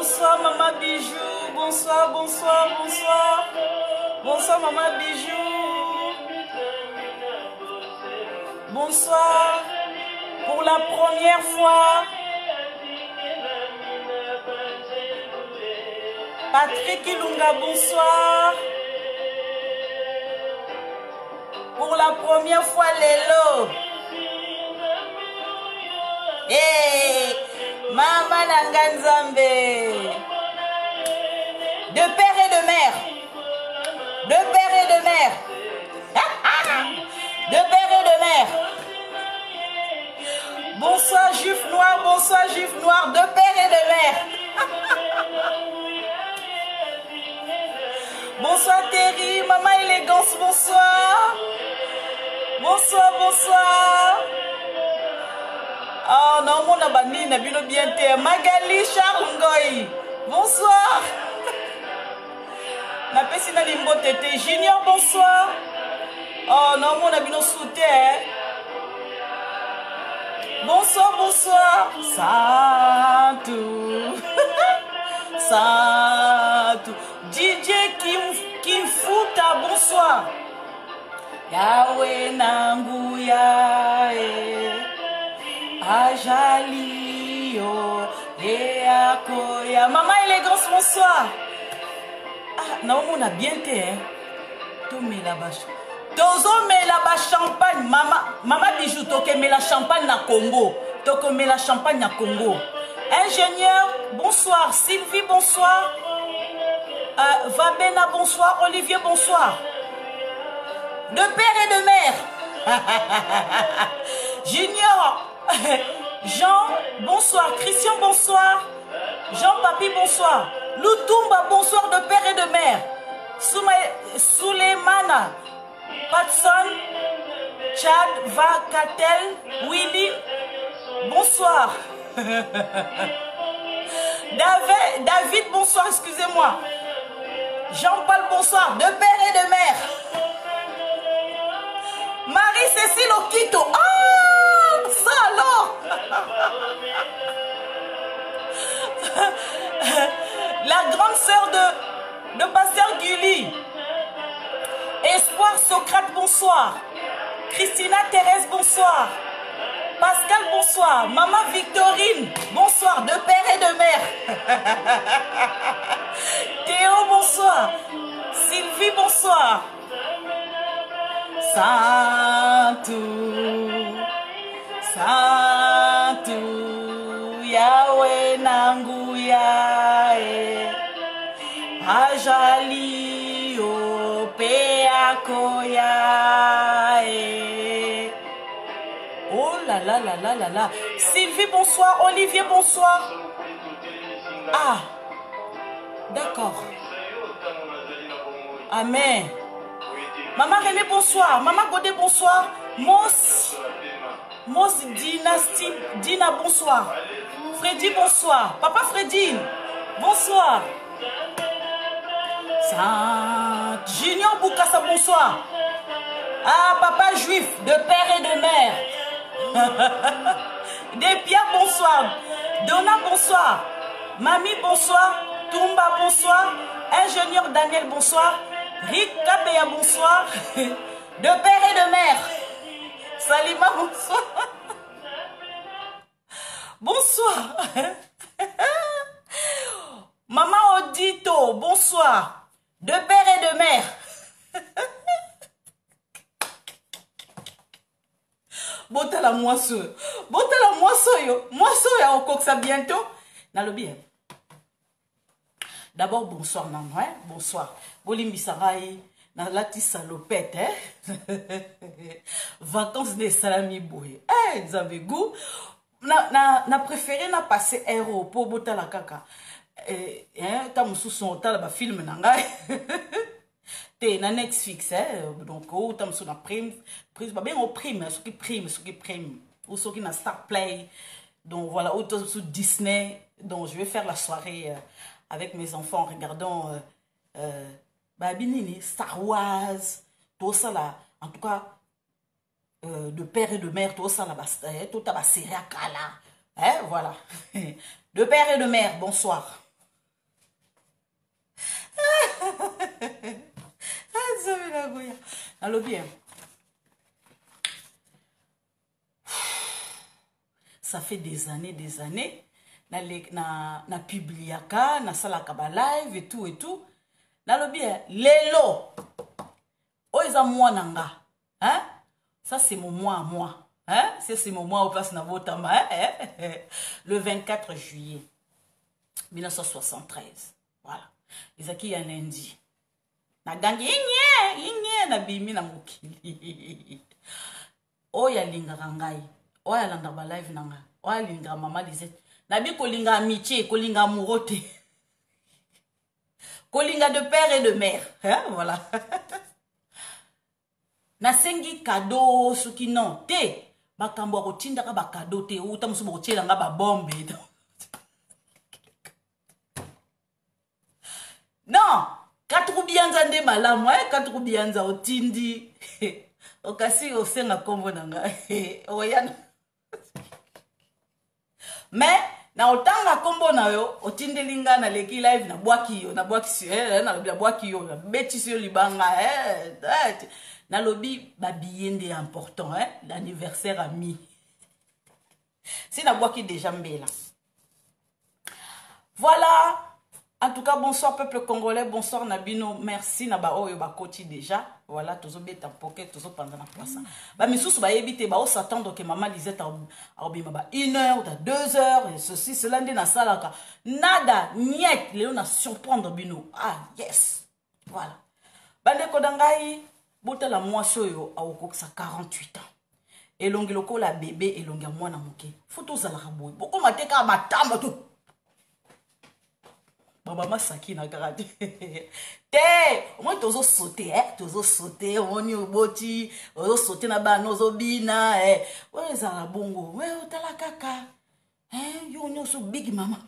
bonsoir maman Bijou, bonsoir, bonsoir, bonsoir. Bonsoir maman Bijou. Bonsoir. Pour la première fois. Patrick Ilunga, bonsoir. Pour la première fois, Lélo. Hey, Maman Nanganzambe. De père et de mère. De père et de mère. De père et de mère. Bonsoir juif noir, bonsoir juif noir. De père et de mère. Bonsoir Terry, maman élégance, bonsoir. Bonsoir, bonsoir. Oh non, mon abani n'a bien bien été. Magali Charles Ngoy, bonsoir. Na pesina limbo tete. Junior, bonsoir. Oh non, mon abino soutien. Bonsoir, bonsoir. Santou. Santou. DJ Kim Fouta, bonsoir. Yahweh Nanguya. Ajalio, Eakoya. Maman élégance, bonsoir. Ah, non, on a bien été, hein. Tomé là-bas. Tozo met là-bas champagne. Maman Bijou, toke met la champagne na Congo. Toke met la champagne na Congo. Ingénieur, bonsoir. Sylvie, bonsoir. Vabena, bonsoir. Olivier, bonsoir. De père et de mère. Junior. Jean, bonsoir. Christian, bonsoir. Jean-Papi, bonsoir. Lutumba, bonsoir de père et de mère. Souleymana, Patson, Chad, Vakatel, Willy, bonsoir. David, bonsoir, excusez-moi. Jean-Paul, bonsoir, de père et de mère. Marie-Cécile Okito, ah, ça alors. La grande sœur de Pasteur Gulli. Espoir Socrate, bonsoir. Christina Thérèse, bonsoir. Pascal, bonsoir. Maman Victorine, bonsoir. De père et de mère. Théo, bonsoir. Sylvie, bonsoir. Santou, Santou, Yahweh Nanguya, Ajali, Opeakoya. Oh là là là là là là. Sylvie, bonsoir. Olivier, bonsoir. Ah, d'accord. Amen. Maman René, bonsoir. Maman Godé, bonsoir. Mos Dynastie, Dina, bonsoir. Freddy, bonsoir. Papa Freddy, bonsoir. Saint Junior Boukassa, bonsoir. Ah, papa juif, de père et de mère. Despia, bonsoir. Donna, bonsoir. Mamie, bonsoir. Toumba, bonsoir. Ingénieur Daniel, bonsoir. Rick Kabea, bonsoir. De père et de mère. Salima, bonsoir. Bonsoir. Maman Odito, bonsoir. De père et de mère. Bota la moisseau. Bota la moisseau, yo. Moisseau, ya okoksa bientôt. Nalobi, hein. D'abord, bonsoir, maman, hein? Bonsoir. Bolimbi Sarai, na lati salopette, hein? Vacances de salami boué. Eh, vous avez goût. Na préféré na passer aéroport, bota la kaka. Hein, tam sous son tal, ba film nangai. T'es na Netflix, hein? Donc, oh, tam sous na prime, ba bien au prime, ceux qui prime, ou ceux qui na Star Play. Donc voilà, ou sous Disney. Donc je vais faire la soirée avec mes enfants en regardant Babinini, Star Wars, tout ça là. En tout cas, de père et de mère, tout ça là, tout ça série à Kala. Hein, voilà. De père et de mère, bonsoir. Alors bien. Ça fait des années. Na publiaka, na salaka ba live et tout. Na bien. Lelo. Oiza moi nanga. Hein? Ça c'est mon mois à moi. Hein? C'est mon mois au place na votama. Hein? Le 24 juillet 1973. Voilà. Izaki ya lundi. Na gangi inye na bimi na mokili. Oya linga ngai. Oya landa ba live nanga. Oya linga mama Lisette. Nabi kolinga amitié, kolinga amoureux. Kolinga de père et de mère. Hein? Voilà. Nasengi cadeau suki non te. Bakambo rotinda ka ba cadeau te. Uta musu botiela nga ba bombe. Non. Katrubianza nde malamu. Katrubianza otindi. Okasi osenga kombo nanga. Oyana. Mais na otanga kombo na yo otindelinga na leki live na bwaki yo na bwaki yo na beti yo libanga na lobi ba biyende important l'anniversaire ami si na bwaki déjà mbela. Voilà. En tout cas, bonsoir peuple congolais, bonsoir Nabino, merci Naba Oyo Bakoti déjà. Voilà, tous les en pocket, tous pendant la poisson. Bah, mais sous ba éviter, bah, on s'attend que maman Lisette a obima ba 1 heure, 2 heures, et ceci, cela, n'a salaka. Nada, niet, Léon a surprendre Bino. Ah, yes. Voilà. Bande Kodangai, bote la moisson yo, a okoksa 48 ans. Et l'ongiloko la bébé, et l'ongia mwana moke. Photo za la raboui. Boko mateka matamba tout. Baba saki na karate. Te, au moins tozo sauter, tozo sauter, on y oboti, ozo sauter na ba nozo bina, ouais za la bongo, ouais otala kaka. Yo nyoso big mama.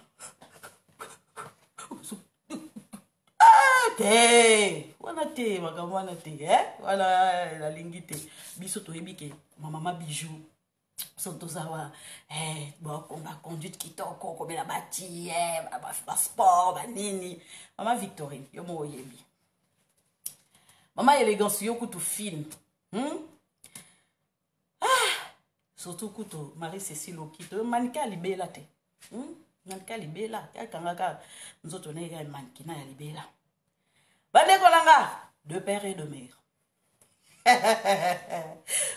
Te, wana te, makamwana te, voilà la lingite. Biso to ebike, mama bijou. Sontozawa, bon, on va conduite qui t'en comme la bâtie, sport, nini. Maman Victorine, yo mo yebi. Maman élégance, yo kutu film. Surtout kutu Marie-Cécile Okito, mannequin libela te. Mannequin libela, kangaka, nous autres on est mannequin ya libela. Bande kolanga, de père et de mère.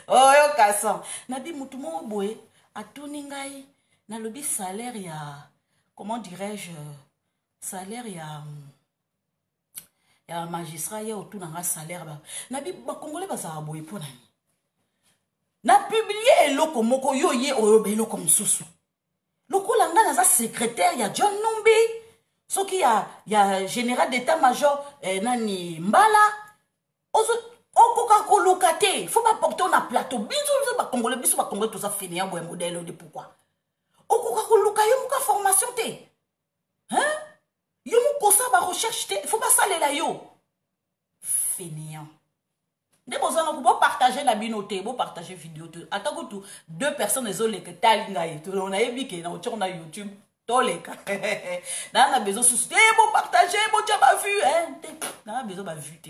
Oh yo kassan nabi mutumo boye atuni ngai na lobi salaire ya comment dirais-je salaire ya magistrat ya autour na salaire ba nabi ba congolais ba za boye pona na publier eloko moko yo ye oyo be eloko msusu loko langa na za secrétaire ya John Numbi soki ya général d'état-major nani Mbala ozo okoka kolokate, faut pas porter un plateau. Biso ba congolais, tout ça fini un modèle de pourquoi. Okoka koloka yo muka formation te. Hein? Yo muko sa ba recherche te, faut pas saler la yo. Fainéant. De besoin de partager la binote, bo partager vidéo te. Attends que tout 2 personnes les ont que talinga et tout on a ébiqué na on a YouTube. Toleka. Na na besoin sous bo partager, bo tu as vu hein? Na besoin ba vu te.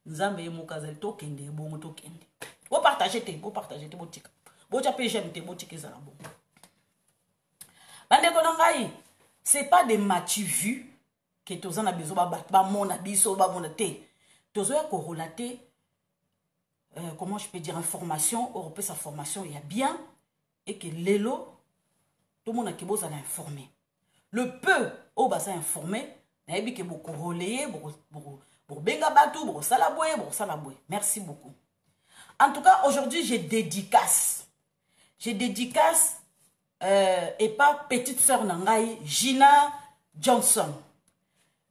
Nzambe mokazel tokende bongo tokende. Bo partager te botika. Bo cha j'aime te botika za bon. Bande konangai, c'est pas des matu vus que tozan a besoin ba mona biso ba mona te. Tozo ya correlater comment je peux dire information, européen sa formation il y a bien et que lelo tout le monde a qui besoin informé. Le peu au bassin informé, na ebi que beaucoup relayer beaucoup merci beaucoup. En tout cas, aujourd'hui, j'ai dédicace. Et pas petite sœur Nangaï, Gina Johnson.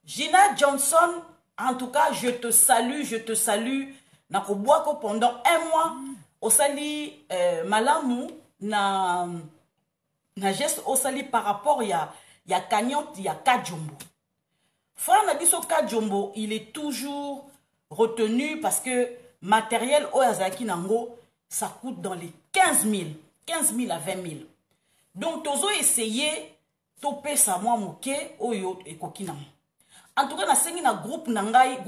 Gina Johnson, en tout cas, je te salue. Nakobwako pendant 1 mois, au sali malamu na geste au sali par rapport ya Kanyot, ya Kajumbo. Frère Nabiso Kajombo, il est toujours retenu parce que matériel Oyazaki Nango, ça coûte dans les 15 000 à 20 000. Donc, tozo essayé toper sa moi moke oyo et kokinam. En tout cas, na sengi na groupe nangai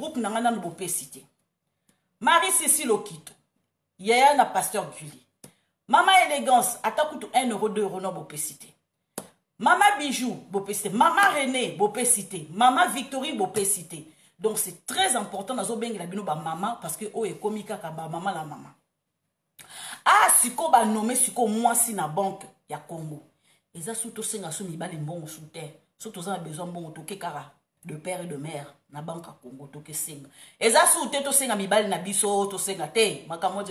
na bope cité. Marie Cécile Okito. Yaya na pasteur Gulli. Maman Élégance, attaque 1 euro, 2 euros na bope cité. Maman Bijou, bope cité. Maman René, bope cité. Maman Victorine, bope cité. Donc c'est très important dans zobeng la bino ba maman parce que o e komika ka ba maman la maman. Ah siko ba nommé siko moi si na banque ya Congo. Eza surtout senga so mibali mbongo soutien. Surtout ça a besoin mbongo toke kara de père et de mère na banque ya Congo toke senga. Eza soutien to senga mibali na biso to senga te makamo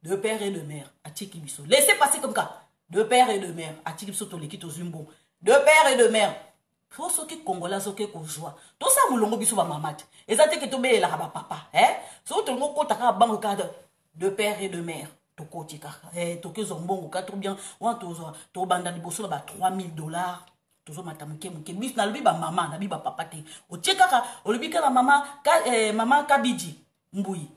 de père et de mère atiki biso. Laissez passer comme ça. De père et de mère atiki biso to lekito zumbo. De père et de mère. Faut ce qui congolais ce qui joie. Tout ça moulongo biso ba mamate. Ezate que to be la ba papa, hein? So to ngo kota ka banque cadre de père et de mère. To kotika. To ke zombongo ka trop bien. Wa to banda liboso ba $3000. Tozo matamuke muke bis na lubi ba mama na bi ba papa te. O tcheka o lubi ka la mama maman Kabiji Mbui.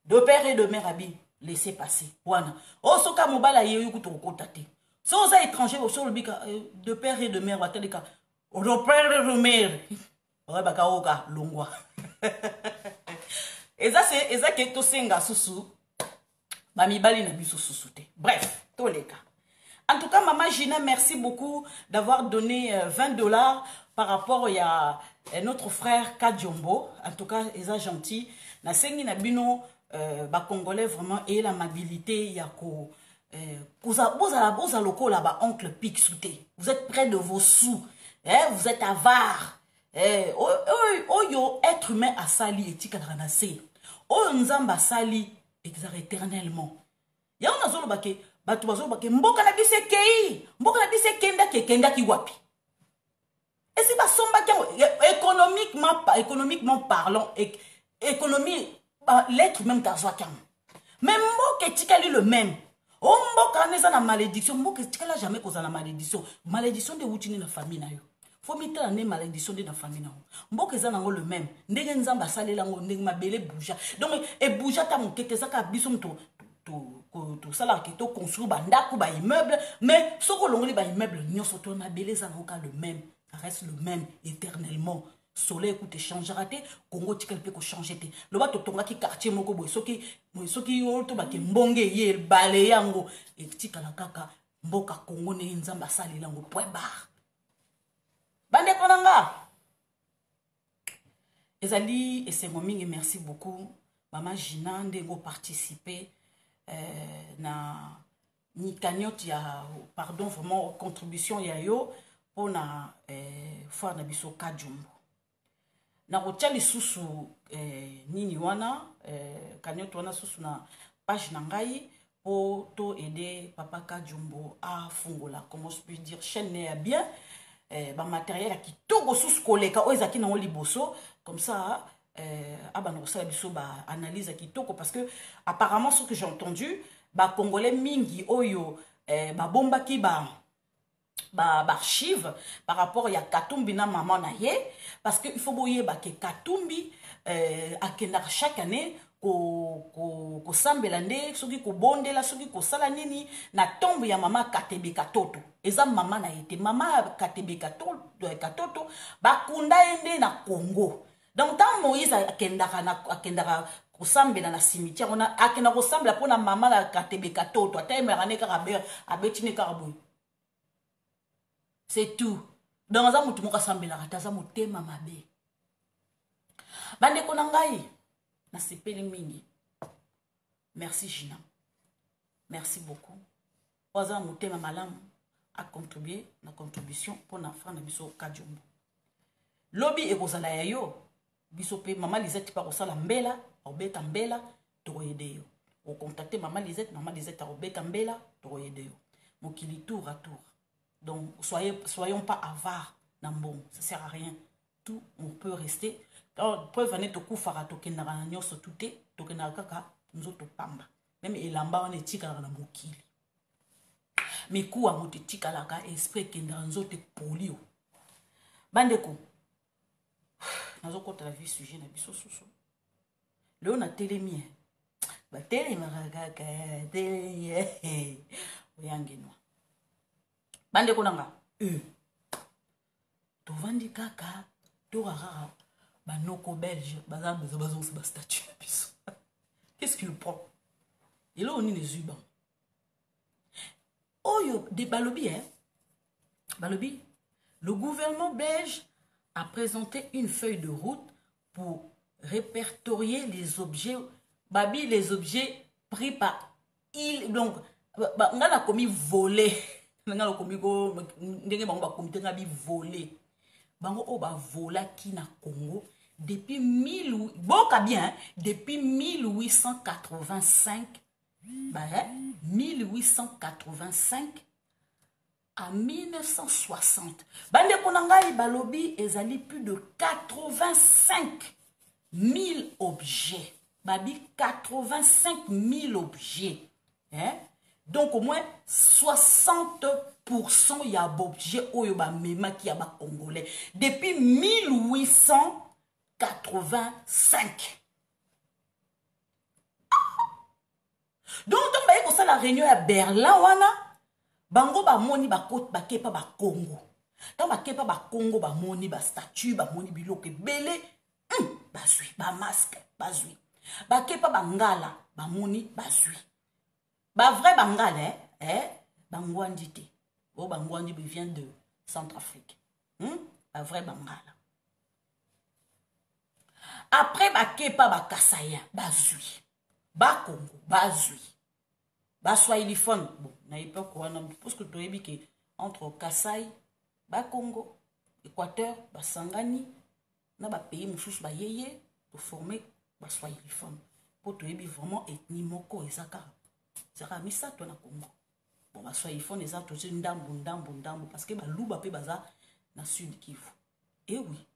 De père et de mère abi laissez passer. Wana. O soka mobala yeyu ku to kota te. So za étranger o lubi ka de père et de mère wa teleka. Européen Romer. Ouais, bakaoka longwa. Et ça que to senga susu. Mami bali na biso susute. Bref, tous les cas. En tout cas, maman Gina, merci beaucoup d'avoir donné $20 par rapport à notre frère Kadjombo. En tout cas, ils sont gentils. Na sengi na bino ba congolais vraiment et l'amabilité yako boza loko là ba oncle Pic souté. Vous êtes près de vos sous. Vous êtes avare. Oyo être humain a sali etika ranase. Oyo nzamba sali éternellement. Ya on azolo bake batu bazolo bake mboka na bise kei. Mboka na bise kenda ki wapi. Et si ba somba économiquement parlant économie l'être même tazwa kam. Mais mboka etika li le même. O mboka neza na malédiction mboka etika la jamais cause na malédiction. Malédiction de wutini na famille na yo. Faut mettre la malédiction de la famille. Mboka eza nango le même. Ndenge nzamba salela ngo ndenge mabele bouja. Donc et bouja ta mon kete saka biso to sala ke to construire ba ndako ba immeuble mais soko longoli ba immeuble nyonso to mabele za nango le même. Ça reste le même éternellement. Soleil écoute changera te Congo tikel pe ko changer te. Le ba to tonga ki quartier moko boy soki yo to ba ke mbonge ye bale yango e tikala kaka mboka Congo ne nzamba salela ngo point barre. Bande konanga. Ezali et c'est momingi merci beaucoup. Maman Gina ndengo participer na ni cagnotte ya pardon vraiment contribution ya yo pour na faire na biso Kadjombo. Na rotiali susu nini wana cagnotte wana susu na page na ngai pour to aider papa Kadjombo à fungola comment je peux dire chaîne ya bien. Ba matériel qui togo sous koleka o ezaki na liboso comme ça abano ça biso ba analyse qui togo parce que apparemment ce que j'ai entendu ba congolais mingi oyo ba bomba ki ba archive par rapport ya Katumbi na maman na ye parce que il faut boyer ba ke Katumbi akenda chaque année ko sambela nde soki ko bondela soki ko sala nini na tombe ya mama Katebe Katoto eza mama na yete mama Katebe Katoto bakunda ende na Congo donc tant Moïse akendaka ko sambela na cimetière on a akenda ko sambela pona mama la Katebe Katoto ataimerané karabe abetine karaboy c'est tout donc za mutu moka sambela kataza motema mabe bande konangai. Na sepeli mingi. Merci Gina. Merci beaucoup. Oza mutema malamu a contribuer na contribution pour na frère na biso Kadjombo. Lobby e kozala ya yo. Biso pe maman Lisette pa kosala mbela, obeta mbela, to aider yo. O contacter maman Lisette a obeta mbela, to aider yo. Mokili tour à tour. Donc soyons pas avares na mbongo, ça sert à rien. Tout on peut rester. Preuve ane to kufara to kendaka na nyoso tute to kendaka kaka nzoto pamba même elamba wana etikala na mokili mais kuwa moto etikalaka esprit kendaka nzoto polio bandeko nazokota la vie sujet na biso susu leo na telemi ba telemaka kaka telemi oyangenwa bandeko nanga tovandi kaka to rara banoko belge bazan c'est ba statut qu'est-ce qu'il prend et là on est les ubans oh des balobi hein balobi le gouvernement belge a présenté une feuille de route pour répertorier les objets babi les objets pris par il donc on a commis volé on a commis ndenge bango ba comité ngabi volé bango o ba vola ki na Congo depuis 1885 1885 à 1960 bande konangai balobi ezali plus de 85 000 objets babi 85 000 objets hein? Donc au moins 60% y a d'objets oyo ba mema ki ya ba congolais depuis 1885. Donc on va y la réunion à Berlin wana bango ba moni ba côte ba kepa ba Congo. Dans ba kepa ba Congo ba moni ba statue ba moni biloke belé ba zui ba masque ba zui. Ba kepa ba ngala ba moni ba zui. Ba vrai Bangale, Bangwandi te. Oh, Bangwandi vient de Centrafrique. Ba vrai Bangala. Après, ba Kepa, ba Kasaya, ba Zui. Ba Congo, ba Zui. Ba Swahiliphone. Bon, n'a pas quoi, non, parce que tu as dit que entre Kasai, ba Congo, Équateur, ba Sangani, na ba pays mouchous ba yeye, pour former ba Swahiliphone. Pour te dire vraiment ethnie moko et ça Zara misa to na Congo. Bon ba soit ils font des actes aussi ndambo parce que ba luba pe baza na sud Kivu. Et oui.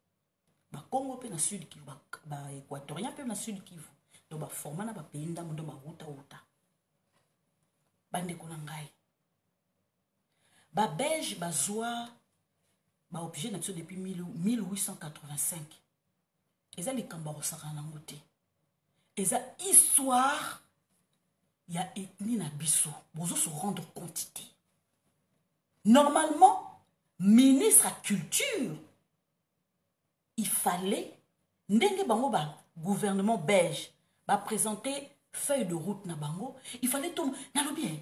Ba Congo pe na sud Kivu, ba équatorien pe na sud Kivu. Donc ba forma na ba pays ndambo do ba uta. Bande ko na ngai. Ba belge ba zoa ba objet na biso depuis 1885. Eza likamba ko saka na ngote. Eza histoire il y a ethnie na biso, vous se rendre compte. Normalement, ministre à culture, il fallait, ndenge bango ba gouvernement belge, ba présenter feuille de route na bango, il fallait tout, na lo bien.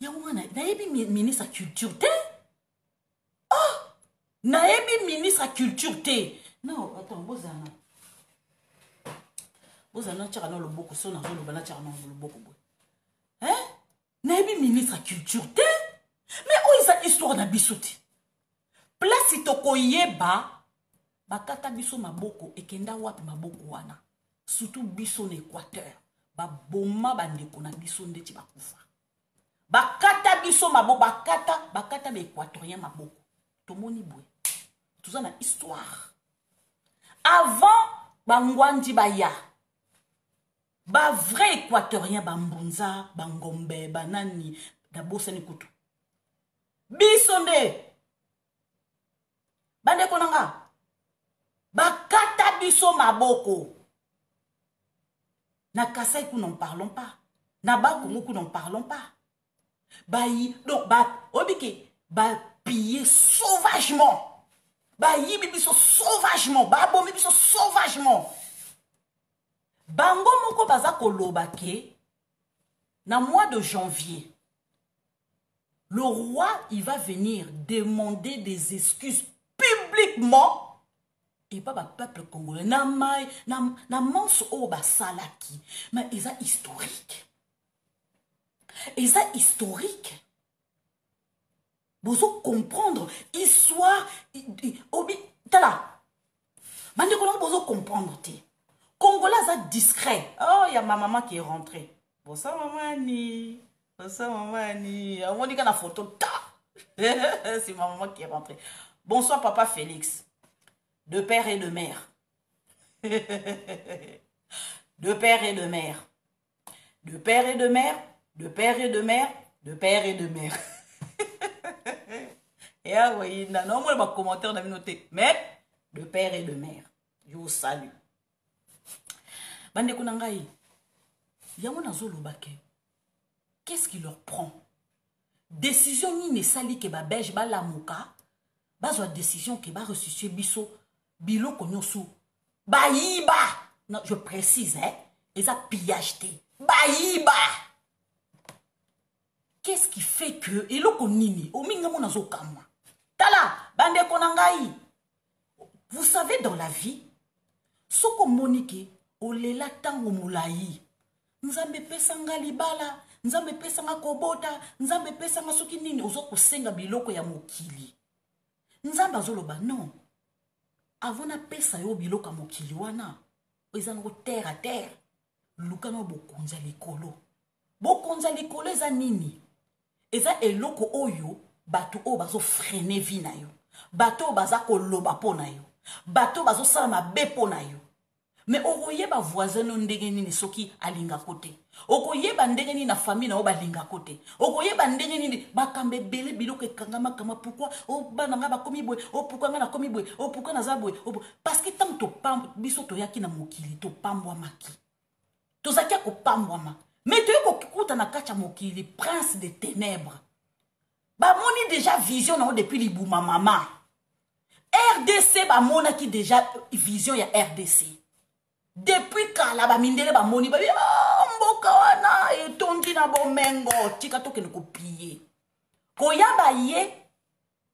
Ya wana, na yebi ministre à culture te? Oh! Na yebi ministre à culture te? Non, attends, bozana. Bozana tchaka na loboko, so na zo bana tchaka na loboko. Hein? Nabi ministre à culture te? Mais où est cette histoire na bisouti? Place itoko yeba bakata biso maboko ekenda wapi maboko wana. Surtout biso na Équateur. Ba boma bandeko na biso ndeti bakufa. Bakata biso maboko bakata ba équatorien maboko. Tomoni boy. Tout ça na histoire. Avant bangwandi baya. Ba vrai équatorien bambunza bangombe banani da bosani kutu bisonde bande konanga bakata biso maboko na Kasai ku n'en parlons pas na Bakongo ku n'en parlons pas bayi donc ba obike ba piller sauvagement bayi biso sauvagement ba bombi biso sauvagement. Bango moko baza koloba ke na mois de janvier le roi il va venir demander des excuses publiquement et pas ba peuple congolais na mai na manso o ba salaki mais eza historique bozo comprendre histoire obi tala bande ko bozo comprendre te Congolais a discret. Oh, il y a ma maman qui est rentrée. Bonsoir maman Annie. Bonsoir maman Annie. On dit qu'on a photo. C'est ma maman qui est rentrée. Bonsoir papa Félix. De père et de mère. De père et de mère. De père et de mère. De père et de mère. De père et de mère. Et ah oui, non, moi, le commentaire, on a noté. Mais, de père et de mère. Je vous salue. Bande konangai, yango nazolobake. Qu'est-ce qui leur prend? Décision ni ne sali ke ba belge ba lamuka, ba zo décision ke ba ressusciter biso biloko nyonso bayiba. Non, je précise, hein, et ça pillage te bayiba. Qu'est-ce qui fait que eloko nini ominga mona zokamwa tala bande konangai. Vous savez, dans la vie, soko monike olela tango mulayi nzambe pesanga libala, nzambe pesanga kobota, nzambe pesanga soki nini ozo kosenga biloko ya mokili. Nzambe azoloba non. Avona pesa yo biloko ya mokili wana. Ezango terre à terre. Lukano bokonza likolo. Bokonza likolo eza nini? Eza eloko oyo bato o bazo freiner vi na yo. Bato o baza koloba po na yo. Bato bazo sala mabe po na yo. Mais okoyeba voisin no ndenge nini soki alinga kote. Okoyeba ndenge nini na famille na o balinga kote. Okoyeba ndenge nini bakambe bele biloko ekangama kama pourquoi o bananga bakomi boy, o pourquoi nga na komi boy, o pourquoi na za boy. Parce que tant to pam biso to yaki na mokili to pambwa maki. To zakia ko pambwa ma. Mais to yoko kikuta na kacha mokili prince des ténèbres. Ba moni déjà vision na o depuis libuma mama. RDC ba mona ki déjà vision ya RDC. Depuis kala ba mindele ba moni ba mboka wana etondi na bomengo tika toke ne kopier. Koya ba ye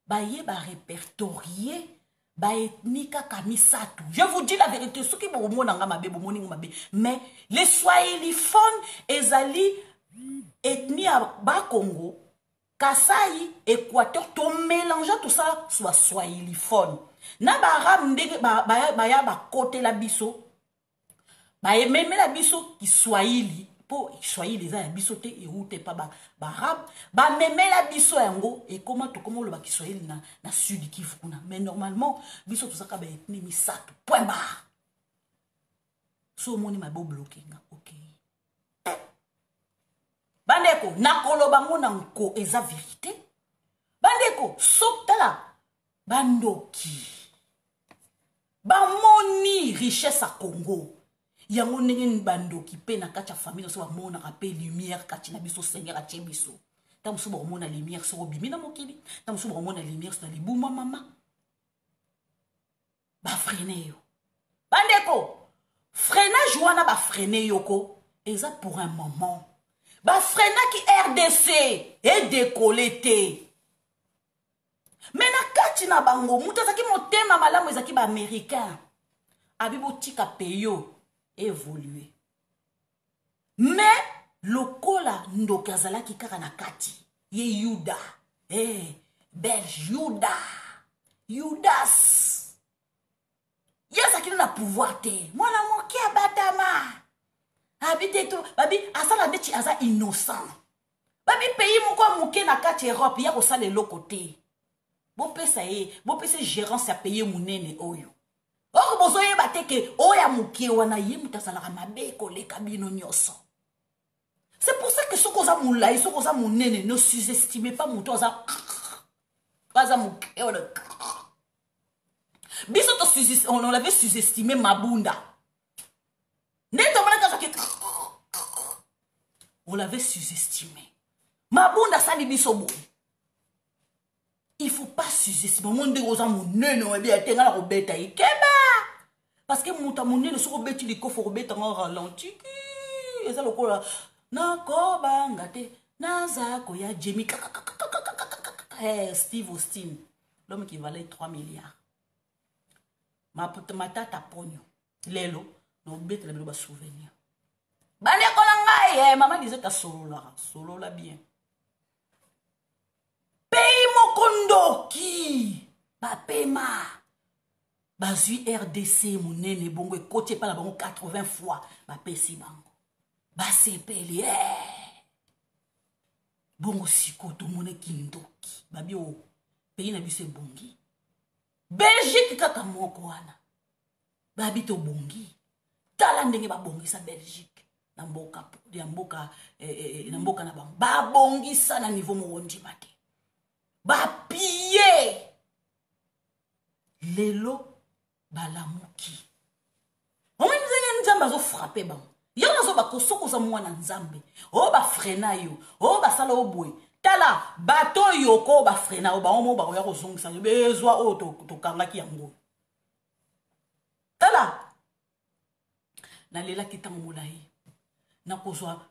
ba répertorier ba ethnika kamisatu. Je vous dis la vérité, ceux qui bo mona nga mabe bo moni mabe, mais les swahiliphones ezali ethnie ba Congo, Kasai, Équateur, to mélange tout ça soit swahiliphone. Na ba arabe ndenge ba côté la biso. Ba même la biso qui swahili po swahili za biso te e route pa ba arabe ba même la biso yango et comment le ba kiswahili na sud Kivu kuna. Mais normalement biso tout ça ka ba ethnie misato point barre. So moni ma bo bloqué nga OK. Bandeko nakolo bango na nko eza vérité. Bandeko sotala bandoki. Bamoni richesse à Congo. Yango ndenge bandoki pe na kacha famille so ba mona rappel lumière kati na biso seigneur a tie biso. Tamu so ba mona lumière so bimi na mokili. Tamu so ba mona lumière so na libuma mama. Ba freiner yo. Bandeko freinage wana ba freiner yoko eza pour un moment. Ba freiner ki RDC et décolleté. Mais na kati na bango muta zaki motema malamu ezaki ba américain. Abibo tika peyo évoluer. Mais lokola ndoki azalaki kaka na kati ye Yuda. Belge Yuda. Judas. Yezaki na pouvoir te. Mwana moki abatama. Habite to babi asala ndeti aza innocent. Babi pays moko moke na kati Europe ya kosala eloko te. Bo pesa gérance ya payer munene oyo. Or bozo yeba te ke oya mukie wana ye mutasalaka mabe koleka bino nyoso. C'est pour ça que soko za mulai, soko za munene, ne sous-estimez pas muto za pas mukie wala. Biso to on l'avait sous-estimé Mabunda. Neto malaka zaki. On l'avait sous-estimé. Mabunda sali biso bo. Il faut pas sous-estimer. Mon Dieu, aux amours, non, et bien, t'es là, Robeta, et Keba. Parce que mon tamouni, le sourobeti, le coffre, Robeta, en ralenti. Et ça, le coup, là, na koba, ngate, naza, koya, Jamie, Steve Austin, l'homme qui valait 3 milliards. Ma tata pogno, Lelo, no bête, le bas souvenir. Bane kolanga, maman disait, t'as solo là bien. Pays mokondoki ba pema bazui RDC monene bongo ekote pa la bango 80 fois ba pesi bango ba sepeli bongo sikoto mone kindoki babi o pays na biso bongi Belgique kaka moko wana babi to bongi tala ndenge ba bongi sa Belgique na mboka na bango ba bongi sa na niveau mondi mate ba piller lelo balamuki omwe nzambe zo frapper ba yo nazo ba kosoko za mwana nzambe o ba frena yo o ba sala obwe tala bato yoko ba frena o ba omo ba ya kozongisa bezwa o to kangaki yango tala nalela kitango molayi nakozwa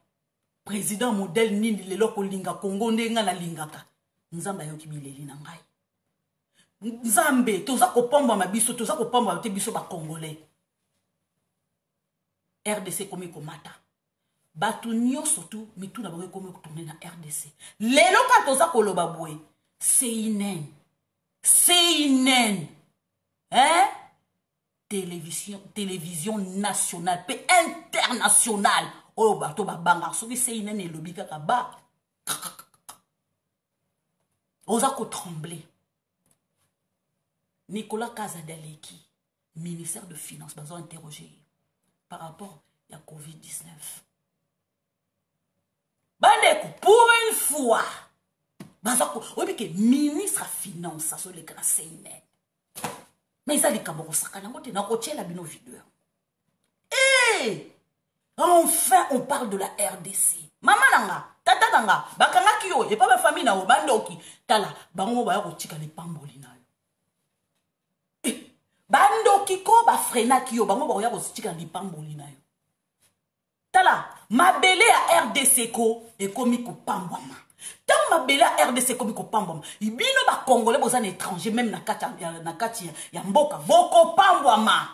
président modèle nini lelo kolinga Congo ndenga na lingaka nzamba yoki bileli na ngai nzambe toza kopamba mabiso toza kopamba te biso ba congolais RDC komi komata batu nyonso tu mituna bango komi kotourner na RDC lelo ka toza koloba boye CNN hein télévision nationale pe internationale oh bato babanga soki CNN elobi kaka ba oza ko trembler Nicolas Kazadaleki ministère de Finances bazo interroger par rapport à la COVID-19 bandeko pour une fois bazako obi ke ministre à finance sur les grands CNN mais ça les kamoro sakana ngote na kotiela bino vidéo enfin on parle de la RDC mama nanga tata nanga bakanga kiyo et pas ma famille na bandoki tala bango ba kotika les pamboli na yo bandoki ko ba frena kiyo bango ba kotika les pamboli na yo tala mabele ya RDC ko ekomi ko pambwama tant mabele ya RDC komi ko pambwama ibino ba congolais boza na étranger même na kati ya mboka boko pambwama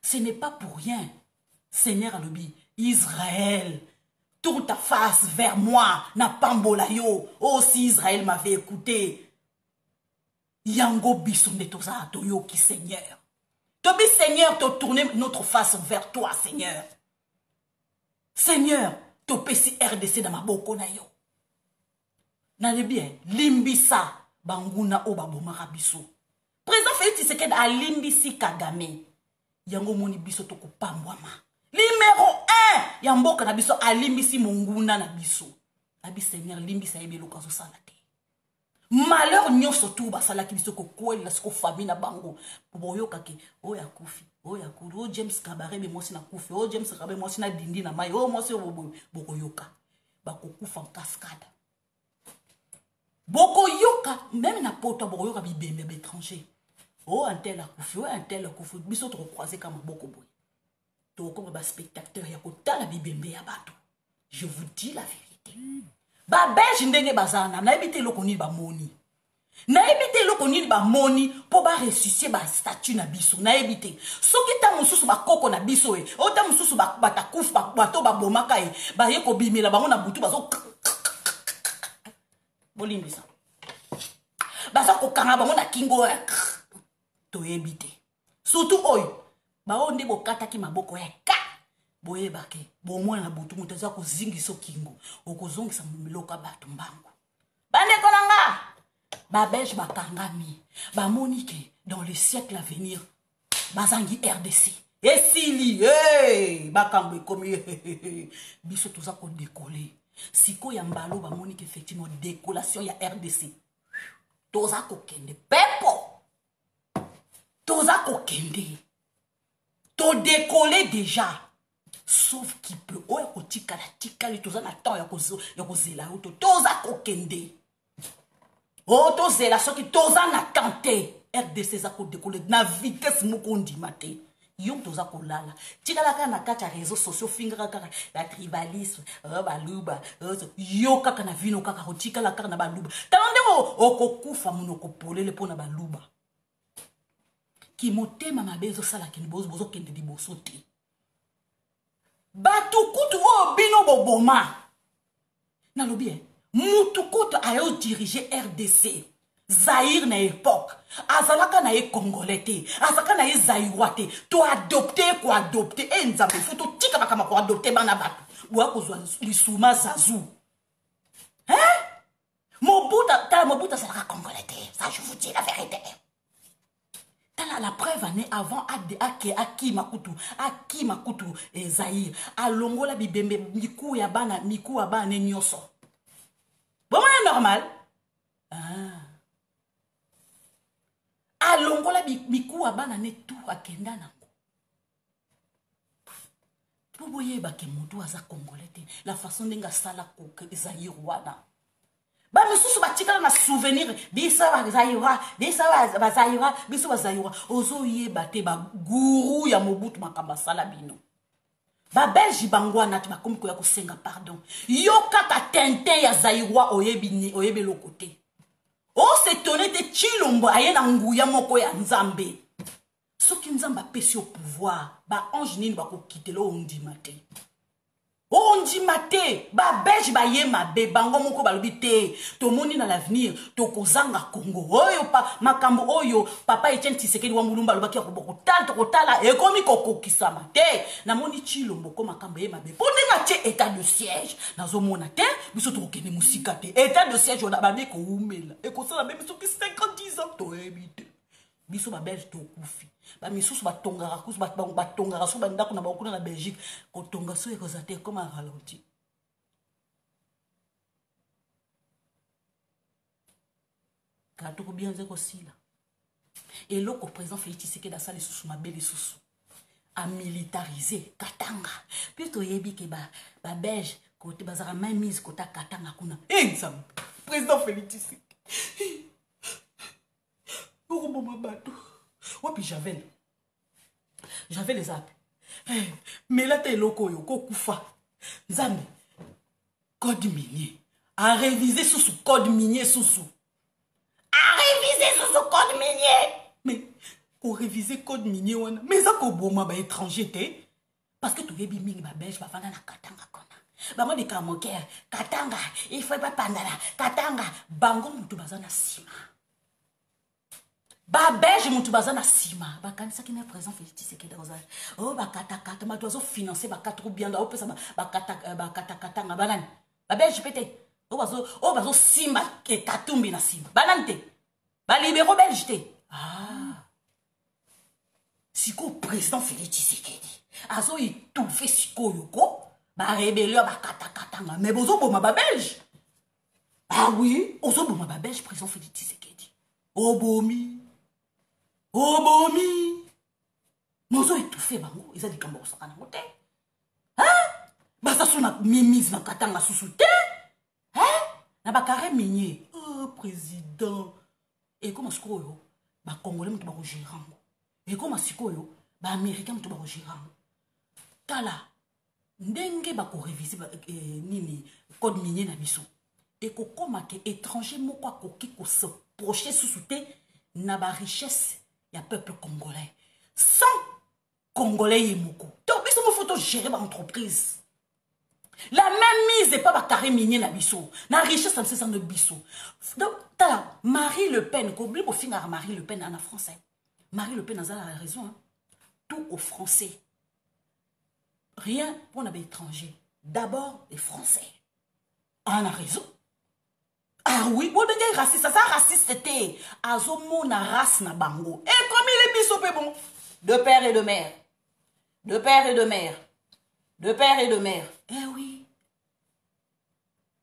ce n'est pas pour rien Seigneur alobi Israël tourne ta face vers moi na pambola yo oh si Israël m'avait écouté yango biso nde toza to yo ki Seigneur tobi Seigneur to tourner notre face vers toi Seigneur Seigneur, to pesi RDC na maboko na yo. Na le bien, limbisa banguna o babomaka biso. Président Félix Tshisekedi a limbisi Kagame. Yango moni biso to kopambwama. Numéro 1, ya mboka na biso a limbisi monguna na biso. Abi Seigneur limbisa yebelo kazo sala te. Malheur nyonso tu basala ki biso ko kwela siko famille na bango. Boyoka ke o ya kufi. Oh ya kuru, oh James Kabare me mosi na kufi, oh James Kabare mosi na dindi na mai, oh mosi boko yoka. Bako kufa en cascade. Boko yoka, même na poto boko yoka bibembe étranger. Oh un tel a kufi, oh un tel a kufi, biso to croiser comme boko boy. To comme ba spectateur ya kota la bibembe ya bato. Je vous dis la vérité. Ba belge ndenge bazana, na ebite lokoni ba moni. Na ebite loko nini ba moni po ba ressusciter ba statue na biso na ebite soki ta mususu ba koko na biso o ta mususu ba batakufu ba to ba bomaka ba ye ko bimela bango na butu bazo bolimbisa bazo ko kanga bango na kingo to ebite surtout oyo ba onde bokata ki maboko ya ka boye bake bo mwana na butu mutaza ko zingiso kingo okozongisa miloka bato mbango bande konanga ba belge ba kangami ba monike dans le siècle à venir bazangi RDC esili ba kambe komi biso toza ko décoller siko ya mbalo ba monike effectivement décollation ya RDC toza ko kende pepo toza ko kende to décoller déjà sauf qui peut o ko tikala tikali toza na temps ya ko zela auto toza ko kende oh, toze la soki toza na tante RDC za ko décoller na vitesse moko ndima te yom toza ko lala tikala ka na kati ya réseaux sociaux fingara kaka la tribalisme baluba yo kaka na vino kaka ko tikala kaka na baluba talande okokufa muno ko polele pona baluba ki motema mabezo sala ki bozo kende liboso te batukutu o bino boboma na lobi Mutukoto a dirigé RDC. Zaïre na époque. Azalaka na e congolais te. Azalaka na e zaïroate. To adopter ko adopter. E nzambe faut to tika bakama ko adopter bana batu. Boa ko zwa lisuma zazu. Hein? Mobuta sera congolais te. Ça je vous dis la vérité. Tala la preuve année avant Aki Makutu et Zaïre. Alongola bibembe miku ya bana nyoso. Bon, c'est normal. Alongola miku abana ne tout akenda nango. Vous voyez ba ke mutu aza congolais te. La façon denga sala ko Zaïre wana. Ba misusu batikala na souvenir bisa bazayura biso bazayura ozo yeba te ba guru ya Mobutu makamba sala bino ba belge bangwana te bakomi ko ya kosenga pardon yo kaka tente ya zayura oyebi lokote o s'étonner te Chilombo aye na nguya moko ya Nzambe soki Nzambe apesi au pouvoir ba ange nini bakokitela ondima te ondima te ba belge ba ye mabe bango moko balobi te tomoni na l'avenir tokozanga Congo oyo pa makambo oyo papa Etienne Tshisekedi wa Mulumba alobaki ya kotala ekomi kokokisama te namoni Chilombo ko makambo ye mabe pondenga te état de siège nazomona te biso tokende musika te état de siège ona babi ko umela ekosala même soki 50 ans to ebite biso ba belge tokufi ba misusu batongaka kusu batongaka so bandako na bakuna na Belgique kotonga so ekozate comme un ralenti kato ko bien zeko sila et loko président Félix Tshisekedi da sali susu mabeli susu a militariser Katanga puis to yebi ke ba belge côté bazara main mise kota Katanga kuna ensemble président Félix Tshisekedi pour mon bateau. Ouais, puis j'avais les apps. Mais là, t'es loco, yo, koufa. Nzambe, code minier. À réviser sous code minier, sous. À réviser sous code minier. Mais, pour réviser code minier, mais ça, qu'on bon, ma étranger, t'es. Parce que tu es biming, ma belge, ma fana, na Katanga, kona. Bah, moi, des kamoker, Katanga, il faut pas pandala, Katanga, bango, moutou bazana sima. Ba belge mutu bazana sima ba kanisa ki na présent Félix Tshisekedi ozali oh ba kata ma dozo financer ba katru bien da opesa ba kata nga banani ba belge pété bazo simba ke katumbi na simba banani te ba libéraux belge te siko président Félix Tshisekedi azo étouffé siko yoko ba rébellion ba kata nga mais bozo boma ba belge ah oui ozo boma ba belge président Félix Tshisekedi obomi Nozo étouffé bango, ils ont dit qu'on va se faire un hôtel. Hein? Basa suna mimise na Katanga susu te. Hein? Na ba carré minier. Oh président. Et comment siko yo? Ba Congolais mutu ba ko gérango. Et comment siko yo? Ba Américain mutu ba ko gérango. Tala. Ndenge ba ko réviser nini code minier na biso. Et ko koma ke étranger moko akoki ko se procher susu te na ba richesse. Il y a peuple congolais. Sans Congolais et Moko. Donc, il faut gérer l'entreprise. La même mise n'est pas à carré minier na biso. La richesse, ça me sert de biso. Donc, Marie Le Pen, qu'on oublie pour finir Marie Le Pen en français. Marie Le Pen a la raison. Hein. Tout aux Français. Rien pour les étrangers. D'abord, les Français. On a raison. Ah oui, bon, il raciste, ça raciste c'était. Azomo na race na bango. Et comme il est bisopé bon. De père et de mère. De père et de mère. De père et de mère. Eh oui.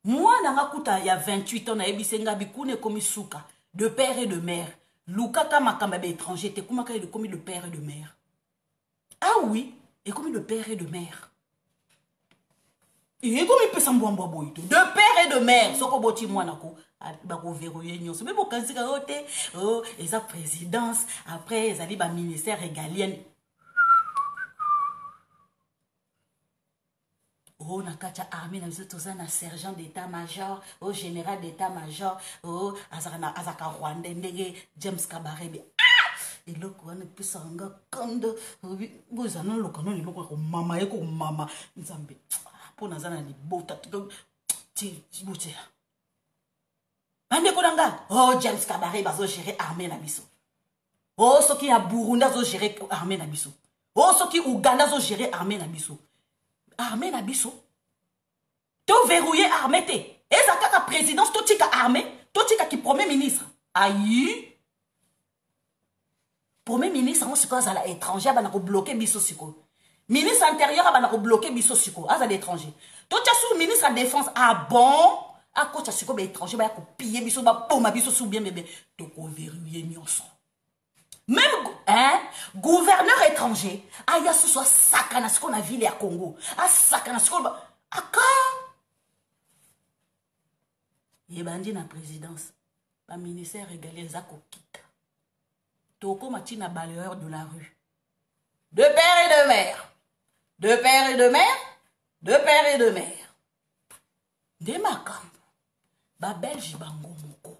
Moi, il y a 28 ans, na bikune komi souka. De père et de mère. Luka kama kama étranger, te kuma kama komi de père et de mère. Ah oui, et comme de père et de mère. Et comme il peut s'en boire de père et de mère, ce qu'on bâtit moi nako, bako verrouiller nyonso. Mais bon quand c'est côté, oh, et sa présidence, après ils allaient ba ministère régalien. Oh nakacha armée na biso toza na sergent d'état-major, oh général d'état-major, oh azaka Rwanda ndenge James Kabarebe. Et là quoi ne peut s'anga kanda, vous en lo kanon lo ko mama eko mama nzambe. Pour nous aller bota ti bouti ande ko danga oh James Kabarebe bazo gérer armée na biso oh ce qui a Burundi zo gérer armée na biso oh ce qui Ouganda zo gérer armée na biso to verrouiller armée te et ça kaka présidence to tika armée to tika qui premier ministre ayi premier ministre on se cause à l'étranger ba na ko bloquer biso siko. Ministre intérieur, il a bloqué biso siko, à l'étranger. Toi, tu as sous ministre de la défense, ah bon? À quoi tu as siko, l'étranger, il a pillé biso, ma biso sous bien, bébé. Tu as verrouillé nyonso. Même, hein, gouverneur étranger, ah, il y a sous soi, sakana, ce qu'on a vu à Congo. Ah, sakana, ce qu'on a. Ah, quand? Yebandi na présidence. La ministère régalien Zako Kita. Toko Matina balayeur de la rue. De père et de mère. De père et de mère. De père et de mère. De makambo. Ba Belge bango moko.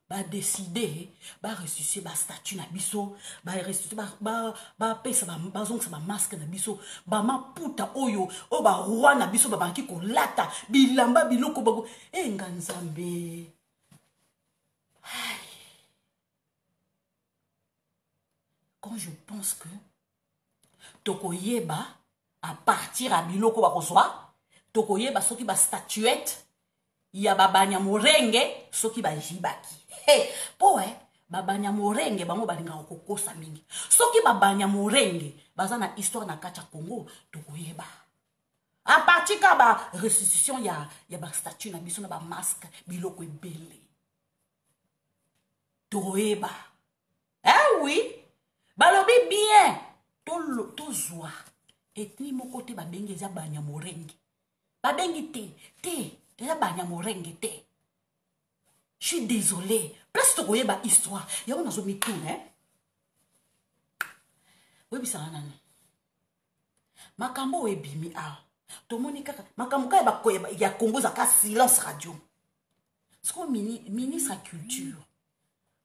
Ba décider. Ba ressusciter ba statut na biso. Ba ressusciter ba pesa ba zong sa ba masque na biso. Ba maputa oyo. O ba roi na biso ba banki ko lata. Bilamba biloko bago. Nganzambe. Quand je pense que Tokoyeba, à partir à biloko bakozwa, Tokoyeba soki ba statuette, ya babanya morenge soki ba jibaki. Hey, po babanya morenge bango balinga kokosa mingi. Soki babanya morenge, bazana histoire na kacha Congo, Tokoyeba. À partir ka ba restitution ya ba statue na biso na ba masque biloko ebele. Tokoyeba. Eh oui. Balobi bien. To zwa. Etni moko te babengi eza banyamorenge. Babengi te. Eza banyamorenge te. Je suis désolé. Place to koyeba histoire. Y'a on a zomi tout, hein. Oui, bisala nana. Makambo ebimi a. To monika. Makambo ka ba koyeba ya Congo zaka silence radio. Sko ministre à culture.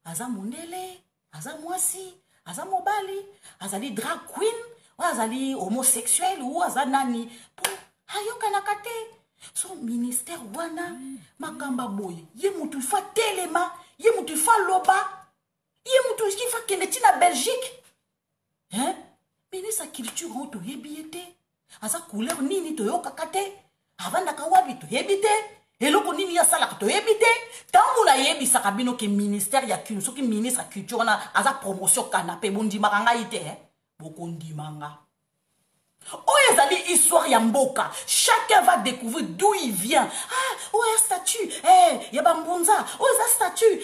Aza mondele, aza mwasi. Aza mobali, azali drag queen, ou azali homosexuel, ou azanani. Pour hayoka nakate. Son ministère wana, makamba boy. Ye mutu fa telema, ye mutu fa loba, ye mutu qui fa keneti na Belgique. Hein? Ministre à culture, on to yebiete. Aza couleur nini to yoka kate. Avanda kawabi to yebite. Eloko nini ya sala to yebite. Tangu na yebi sakabino ke ministère ya culture, soki ministre ya culture na aza promotion canapé bondi makanga ite bokondi manga. Oye zali histoire ya mboka. Chacun va découvrir d'où il vient. Ah, oye statue, ya ba mbonza, oye za statue,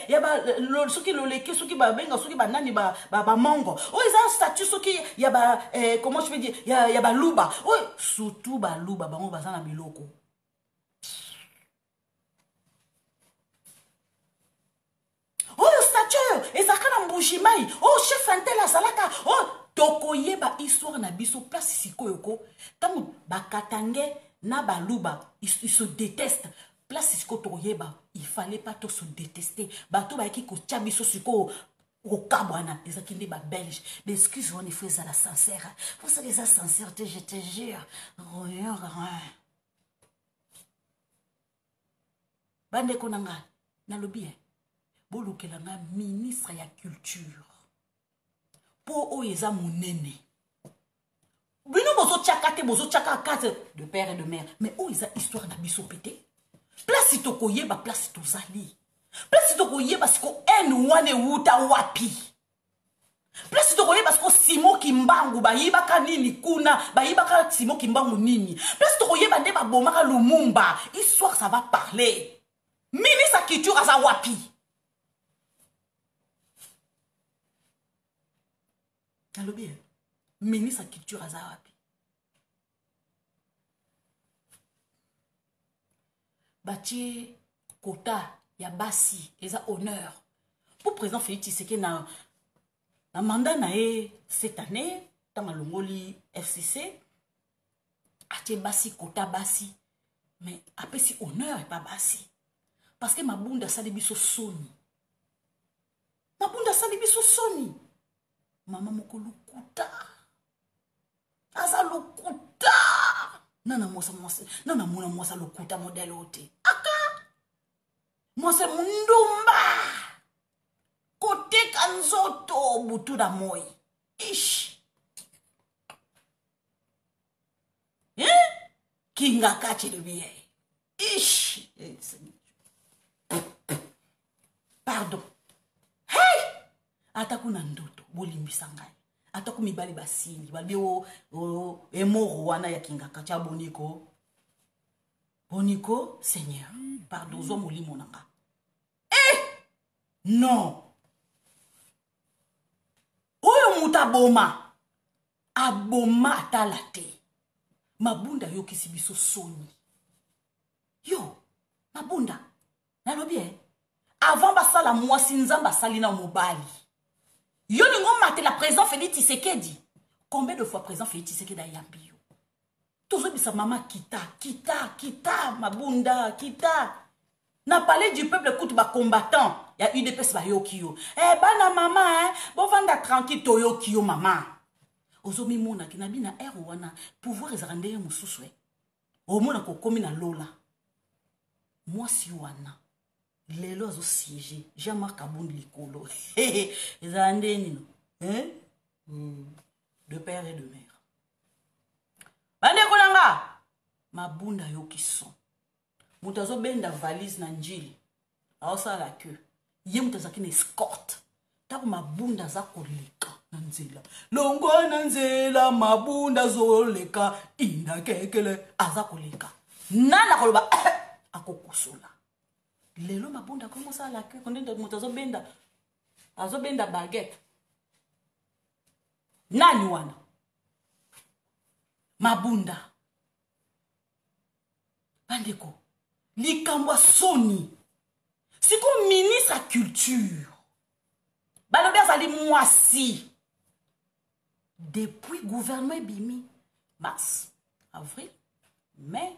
ya ba soki loleke, soki ba benga, soki ba nani ba mango. Oye za statue soki ya ba comment je peux dire, ya ba luba. Oye surtout ba luba bango bazana biloko. Oh, statue, et ça kana mbujimai. Oh, chef intel azalaka. Oh, tokoyeba histoire na biso place sikoyoko. Tamu bakatange na baluba, ils se détestent. Place siko tokoyeba, il fallait pas tout se détester. Bato ba ki ko tchabiso siko au kabwana, les akindi ba belge. Mais excuse on est fait à la sincère. Pour ça les sincères, je te jure. Bande konanga na lobby. Bolukelanga ministre ya culture. Po oyeza monene. Bino bozo tchakate bozo tchakate de père et de mère. Mais oyeza histoire na biso pété. Place to koyeba place to zali. Place to koyeba siko en wane wuta wapi. Place to koyeba siko Simo Kimbangu bayiba kanini kuna bayiba Simo Kimbangu nini. Place to koyeba nde ba bomaka Lumumba. Histoire ça va parler. Ministre culture aza wapi. Alobi, ministre culture azawapi. Bati quota ya basi eza honneur. Pour président Félix Tshisekedi na mandat na cette année dans malongoli FCC atie basi quota basi mais après si honneur et pas basi parce que mabunda sali biso soni. Mabunda sali biso soni. Mama moko lukuta. Aza lukuta. Nana mwasa lukuta modèle ote. Aka. Mwasa mundumba. Kote kanzoto butu da moi. Ish. Kinga kachi de biye. Ish. Pardon. Hey! Atakuna ndoto bolimbisa ngai. Ataku mibali basili balbi o emoro wana ya kingaka cha boniko. Boniko, Seigneur, pardon zo molimo nanga. Non. Oyo muta boma. Aboma atalate. Mabunda yo kisibiso soni. Yo, mabunda. nalobi avant basala mwasi nzamba asali na mobali yo ningo mate la président Félix Tshisekedi combien de fois président Félix Tshisekedi ayambi yo tozobisa mama kita mabunda kita na palais du peuple écoute ba combattant ya UDPS ba yoki yo bana mama bon vanda tranquille to yoki yo mama ozomi mona ki na bina wana pouvoir ezaka ndenge mosusu omona kokomi na lola mwasi wana lelo azo siéger Jean-Marc Abound likolo ezala ndenge nino de père et de mère bandeko nanga mabunda yoki son moto azobenda valise na njili aosala ke ye moto azalaki na escorte ntango mabunda aza koleka na nzela longwa na nzela mabunda azoleka indakekele aza koleka nana koloba akokosola lelo mabunda akomosala ke konde moto azobenda baguette nani wana mabunda bandeko likambo soni siko ministre ya culture balobi azali mwasi depuis gouvernement ebimi mars avril mai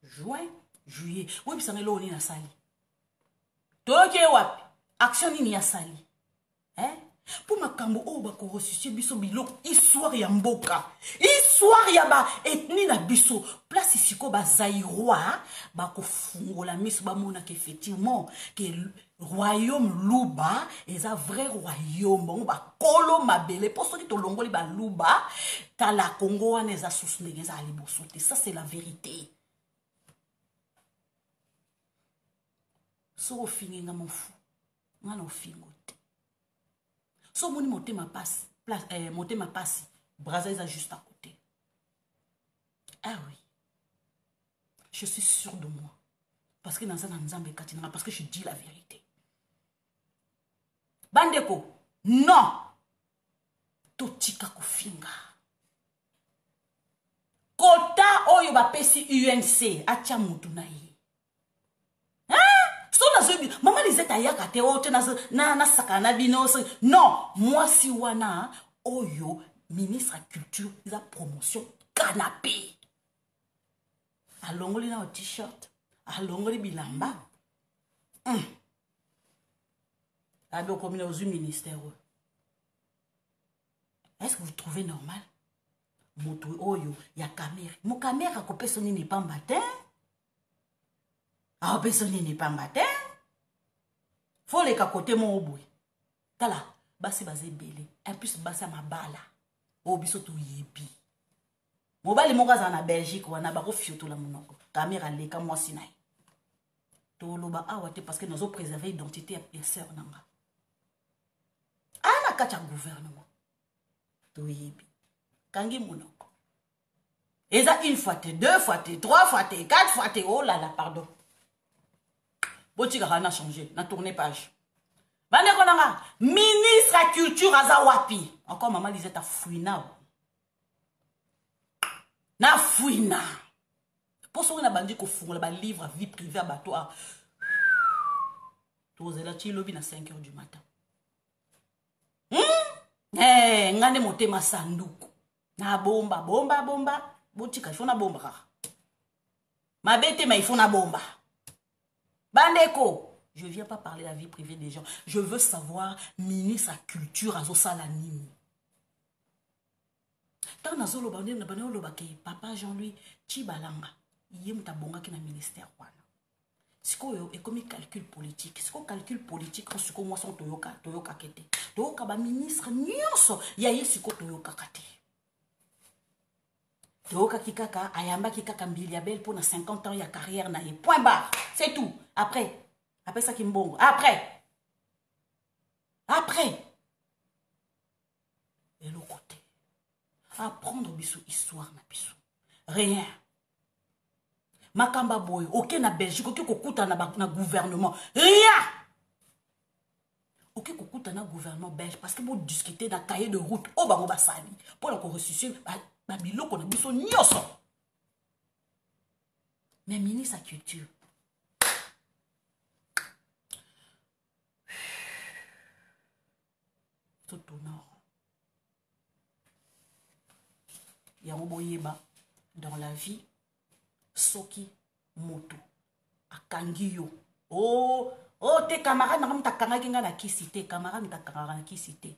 juin juillet oyebisanga elo nini asali toyoki wapi action nini asali pour makambo oyo bakoresuscite biso biloko histoire ya mboka histoire ya baethnie na biso place siko bazairoi bakofungola miso bamonaka effectivement ke royaume luba eza vrai royaume bango bakolo mabele mpo soki tolongoli baluba tala kongo wana eza susu ndenge eza liboso te ça c'est la vérité so ofingenga mofu ngana ofingo te so moni motema passe motema passe Brazza est juste à côté. Ah oui, je suis sûre de moi parce que dans ça parce que je dis la vérité. Bandeko, non, totika kofinga. Kota oyo ba pesi UNC atia mutu na ye. Maman Lisette ayaka te ote na sakana bino non moi si wana oyo ministre de culture la promotion canapé alongoli na t-shirt alongoli bilamba ado comme aux ministère est-ce que vous trouvez normal moto oyo ya caméra mo caméra ko personne n'est pas matin ah personne n'est pas matin faut les côté mon oboué tala basi bazé belé en plus basi mabala o biso to yebi mobali mokaza na Belgique wana bako fioto la monoko caméra leka moi sinai to loba awate parce que nous avons préservé l'identité ya personne nanga ana kacha gouvernement to yebi kangi monoko eza une fois te deux fois te trois fois te quatre fois te oh là là pardon botika kana changer na tourner page bande konanga ministre à culture aza wapi encore maman Lisette a fouina na fouina pour ça on a bandi ko fungola ba livre vie privée abattoir tozela ti lobi na 5h du matin ngane motema sanduku na bomba botika ifona bomba kaka mabete ma ifona bomba bandeko. Je ne viens pas parler de la vie privée des gens. Je veux savoir, ministre à culture, à Zosalanimi. Tant que papa Jean-Louis, Chibalanga, il y a un tabonga qui est dans le ministère. C'est quoi et comme calcul politique. C'est quoi calcul politique quand c'est quoi moi son toyoka kete. Toyoka ba ministre nyonso ya yesu ko toyoka kate. Toyoka kikaka ayamba kikaka mbili ya belle pour na 50 ans ya carrière na ye. Point barre. C'est tout. Après ça qui mbongo. Après. Et l'autre côté. Apprendre biso histoire na biso. Rien. Makamba boy. Ok na Belgique. Ok kokuta na gouvernement. Rien. Ok kokuta na gouvernement belge. Parce que vous discutez dans cahier de route. Oh bango basali. Pour la ressusciter. Ba biloko na biso nyoso. Mais ministre à culture. tout honneur. Yamoboyeba dans la vie, soki moto akangi yo. Oh, te camarade na ta kanga kinga na kisite, camarade ta kanga na kisite.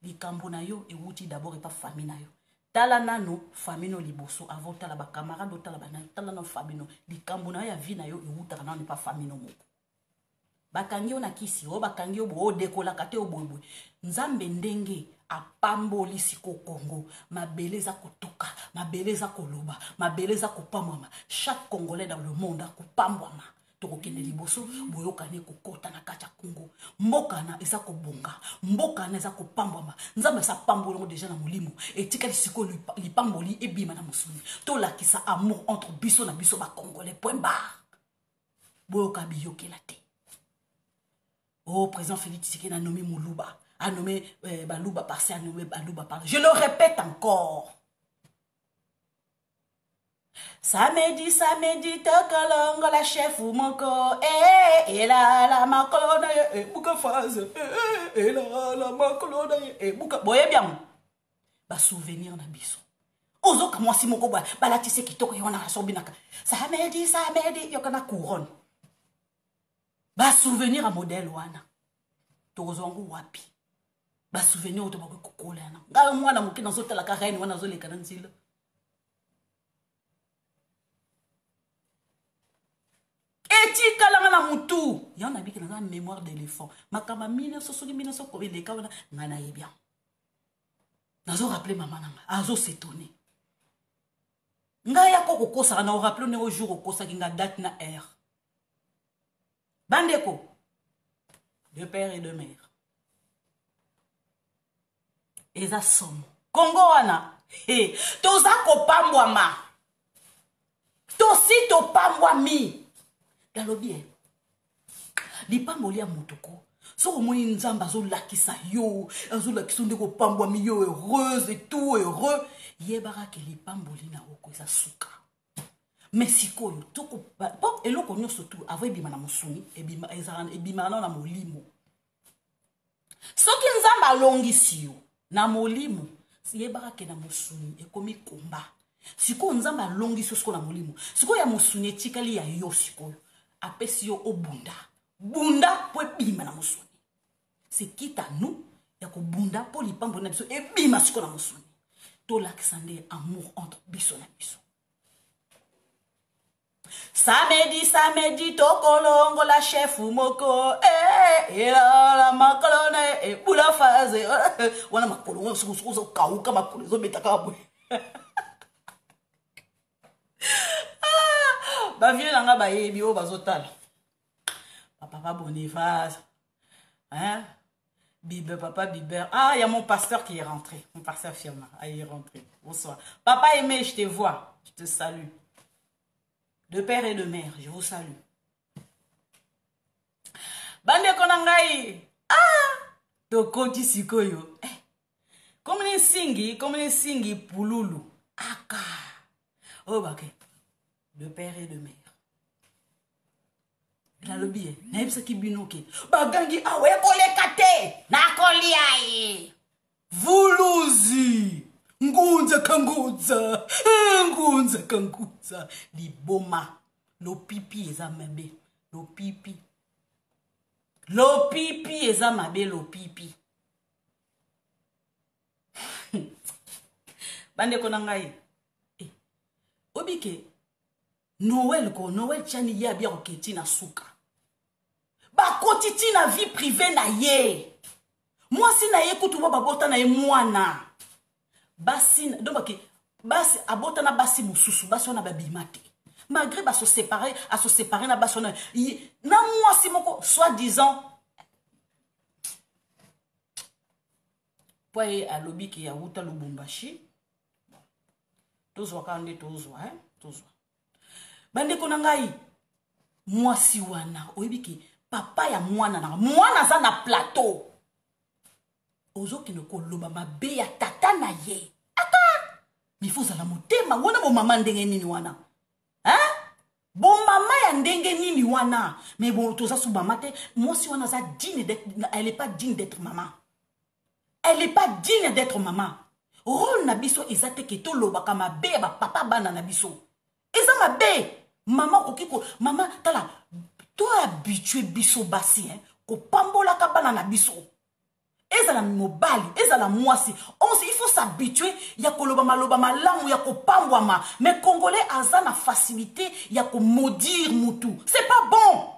Likambo na yo e wuti d'abord et pas famille na yo. Tala nano famille no liboso avant tala ba camarade tala ba na tala no famille no. Likambo na ya vie na yo e wuta na ne pas famille no moko. Bakangi yo na kisi, bakangi yo bo dekola kate o boyboy. Nzambe ndenge apamboli siko Congo, mabeleza kotoka, mabeleza koloba, mabeleza kopamwama. Chaque Congolais dans le monde a kopamwama. Tokokende liboso, boyokane kokota na kacha Congo. Mboka na eza kobonga, mboka na eza kopamwama. Nzambe sa pambolo déjà na molimo. Etika siko lipamboli ebima na musuni. To lakisa amour entre biso na biso ba Congolais point barre. Boyoka biyokela te. Oh, président Félix Tshisekedi a nommé Moulouba, a nommé Balouba par-ci, a nommé Balouba par-là. Je le répète encore. Samedi, tokolongo la chef ou mon corps. Et la macolone, et bouka phase. Et la macolone, et bouka. Boye bien. Ba souvenir na biso. Ozo ka mwasi moko ba la tise kitoko yona sobinaka. Samedi, yokana couronne. Ba souvenir à modèle wana. Tozongo wapi. Ba souvenir oto bako kokola na. Nga mwana muki na zota la karaine wana zo leka nzila. Eti kala na mutu. Yana biki na mémoire d'éléphant. Makama 1960 kobe de kawana ngana yebia. Nazo rappeler maman nanga. Azo s'étonner. Nga ya koko kosa na rappeler ne au jour kosa kinga date na heure. Bandeko, de père et de mère. Eza somo. Congo wana. Toza kopambwama. Tosi topambwami. Dalobie. Lipamboli ya motoko. Soko moni nzamba zo lakisa yo. Azo lakisa ndeko pambwami yo heureuse et tout heureux. Yebara ke lipamboli na oko eza suka. Mexico yo toko bon eloko nyonso tu avo ebima na musuni ebima na molimo soki nzamba alongisi yo na molimo yebaka ke na musuni ekomi komba siko nzamba alongisi yo siko na molimo siko ya musuni etikali ya yo siko apesi yo obunda bunda po ebima na musuni c'est quitte à nous ya ko bunda po lipambo na biso ebima siko na musuni to lakisande amour entre biso na biso. Samedi, tokolongo la chef ou moko. Et la macolone, et boula phase. Wana makolongo, so kauka makolezo metakabwe. Ba vieux nanga ba yebi o bazotal. Papa Boniface. Hein? Papa Biber. Ah, il y a mon pasteur qui est rentré. Mon pasteur Firma. Ah, il est rentré. Bonsoir. Papa aimé, je te vois. Je te salue. De père et de mère, je vous salue. Bande konangai. Ah! Tokoti sikoyo. Comme les singi pululu. Aka. Oh bake. De père et de mère. La lobby. Naïbsa ki binoke. Bagangi awe kolekate. Na koliaye. Vuluzi. Ngunza kanguza. Liboma. Lo pipi eza mabe. Lo pipi eza mabe lo pipi. Bande konangai. Obike. Noël chani ya bia oketi na suka. Ba kotiti na vie privée na ye. Moi si na ye kutu babota na ye mwana. Basi donc basi abota na basi mususu basi ona babimate malgré ba se séparer na basi na moi si moko soi-disant poye alobi ki ya wuta Lubumbashi tozwa kande tozwa bande kona ngai moi si wana oyebi ki papa ya mwana za na plateau ozoki ne koloba mabe ya tata na ye. Aka! Mi faut la motema wana bo mama ndenge nini wana. Hein? Bon mama ya ndenge nini wana. Mais bon toza sou mama te, moi si wana za digne d'être, elle est pas digne d'être maman. elle n'est pas digne d'être maman. Rôle nabiso ezate ke to lobaka mabe ba papa bana nabiso. Eza mabe. Maman okiko maman tala toi habitué biso basi hein ko pambola ka bana nabiso. Ezala mobali, ezala mwasi. Il faut s'habituer ya koloba maloba malamu ya ko pambwama. Mais congolais aza na facilité ya ko maudire mutu. C'est pas bon.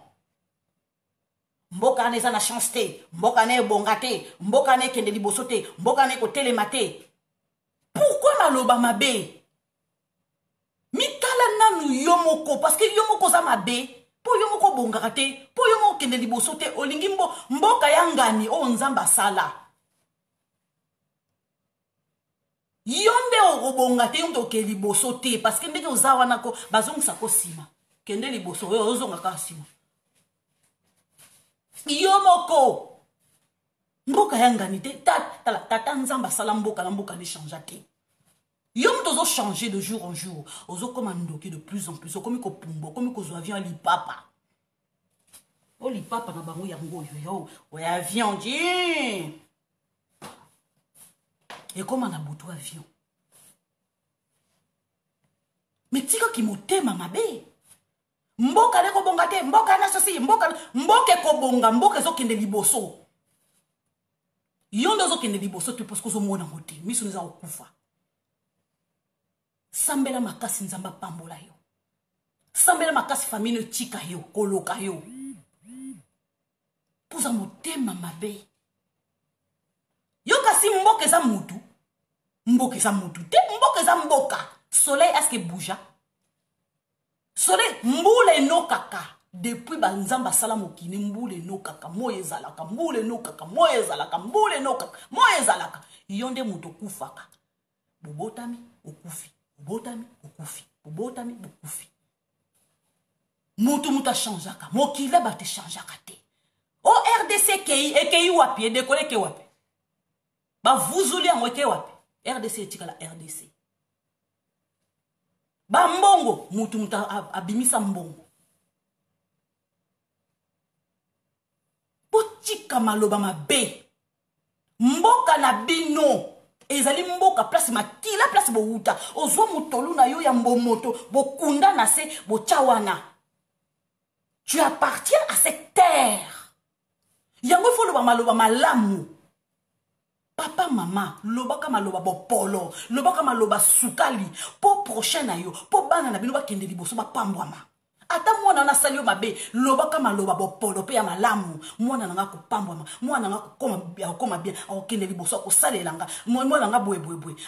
Mboka ne za na chance te, mboka ne bonga te, mboka ne kende liboso te, mboka ne ko telema te. Pourquoi maloba mabe? Mitala nanu yomoko parce que yomoko za mabe. Po yomoko bonga te, po yomoko kende liboso te, olingi mboka yangani o nzamba sala. Yombe o bonga te yombe ke liboso te parce que ndenge ozawa nako bazongisa ko sima. Kende liboso ozonga ka sima. Yomoko mboka yangani te tata nzamba sala mboka na mboka ne change te. Yom tozo changer de jour en jour. Ozo comme andoki de plus en plus. Comme ko pumbo, comme ko zo avion li papa. O li papa na bango yango yo. O ya avion di. Et comment on a boutou avion? Mais tika ki motema mabe. Mboka ne ko bonga te, mboka na sosi, mboka ko bonga, mboka zo kende liboso. Yondo zo kende liboso tu parce que zo mona ngote. Miso neza okufa. Sambela makasi nzamba pambola yo. Sambela makasi famille tika yo, koloka yo. Pouza motema mabe. Yo kasi mboka za mutu. Mboka za mutu. Te mboka za mboka. Soleil est-ce que bouja? Soleil mbule no kaka. Depuis banzamba sala mokini mbule no kaka. Moye zalaka, mbule no kaka, moye zalaka, mbule no kaka, moye zalaka. Yonde mutu kufaka. Bobotami okufi. Botami okufi, botami okufi. Mutu muta changeaka, mokile ba te changeaka te. O RDC kei ekei wapi décoller ke wapi. Ba vuzuli ya mweke wapi. RDC etika la RDC. Ba mbongo mutu muta abimisa mbongo. Potika maloba mabe. Mboka na bino. Ezali mboka place makila place bo uta ozwa mutolu na yo ya mbomoto bokunda na se bochawana. Tu appartiens à cette terre. Yango fo loba maloba malamu. Papa mama lobaka maloba bopolo lobaka maloba sukali po prochain na yo po bana na bino bakende liboso ba pambwama. Ata mwana na salio mabe lobaka maloba bopolo pe ya malamu mwana nanga ko pambwama mwana nanga koma bien akokende liboso ko salelanga mwana nanga boye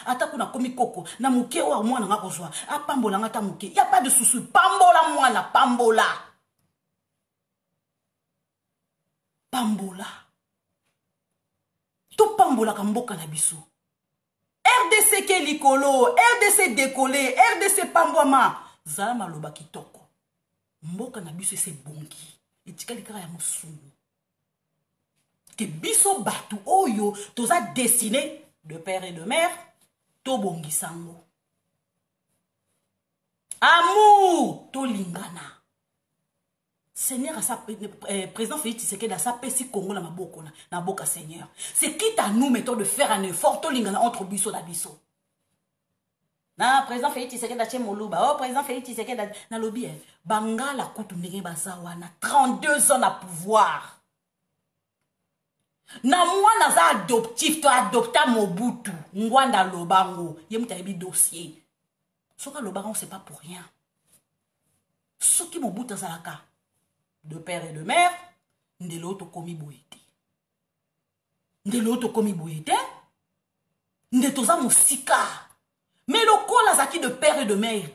ata kuna komi koko na muke wa mwana nanga kozwa apambola ngata muke y a pas de souci pambola mwana pambola to pambola ka mboka na biso. RDC ke likolo RDC décollé RDC pambwama zala maloba kitoko. Mboka na biso ese bongi etika likara ya musumu ke biso batu oyo toza destiné de père et de mère to bongi sango amour to lingana. Seigneur président Félix Tshisekedi a sa pesi Congo na maboko na boka Seigneur. C'est quitte à nous mettons de faire un effort to lingana entre biso na biso. Na président Félix Tshisekedi a moluba. Oh président Félix Tshisekedi na lobby bangala kutu ndenge bazawa na 32 ans na pouvoir. Na mwana za adoptif to adopta Mobutu ngwanda lobango ye mutayebi dossier. Soka lobango c'est pas pour rien. Soki Mobutu zalaka de père et de mère ndelo to komi boyete. Ndelo to komi boyete. Ndetoza musika. Mais le col a zaki de père et de mère,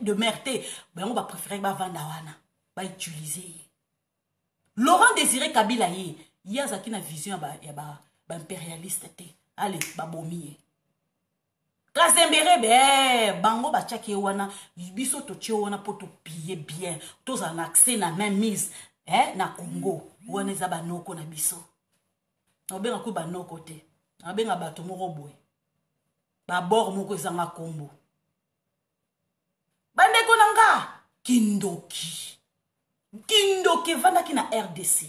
ben on va préférer ba vandawana, ba utiliser. Laurent Désiré Kabila y a zaki na vision ba impérialiste te. Allez, ba bomiye. Kazembere be bango ba chaki wana biso to che wana poto piller bien. Tous en accès na même mise na Congo. Wana za ba noko na biso. Obenga ku ba noko te. Obenga bato moko boy. Ba bor moko ezanga kombo. Bandeko nanga kindoki vanda ki na RDC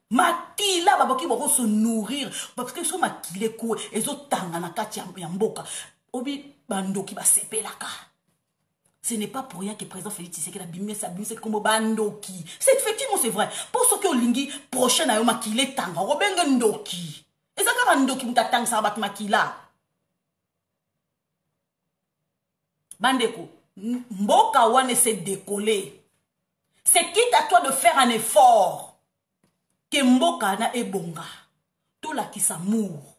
makila baboki boko se nourrir parce que so makile ko ezotanga na kati ya mboka obi bandoki basepelaka. Ce n'est pas pour rien que le président Félix Tshisekedi a bimé comme bandoki. C'est effectivement c'est vrai. Pour ceux qui ont lingi prochain à makile tanga robenge ndoki. Et ça quand ndoki mutatang sa bat makila. Bandeko, mboka wane s'est décollé. C'est quitte à toi de faire un effort. Que mboka na ebonga. Tout la qui s'amour.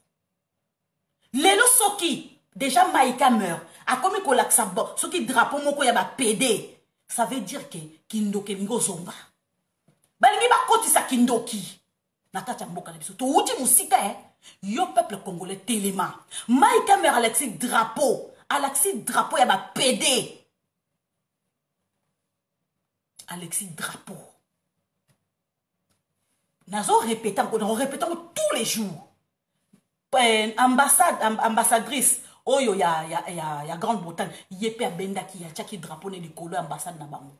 Lelo soki. Déjà Maïka meurt. A comme kolak sa bon. Ce qui drapeau moko ya ba pédé. Ça veut dire que kindoki ngo zomba. Balingi ba koti sa kindoki. Nakata mboka na biso. To uti musika yo peuple congolais téléma. Maïka meurt Alexis Drapeau. Alexis Drapeau ya ba pédé. Alexis Drapeau. Nazo répétant tous les jours. Ambassadrice. Oyo ya Grande-Bretagne. Yepe a benda ki ya tchaki drapeau ne likolo ambassade na bango.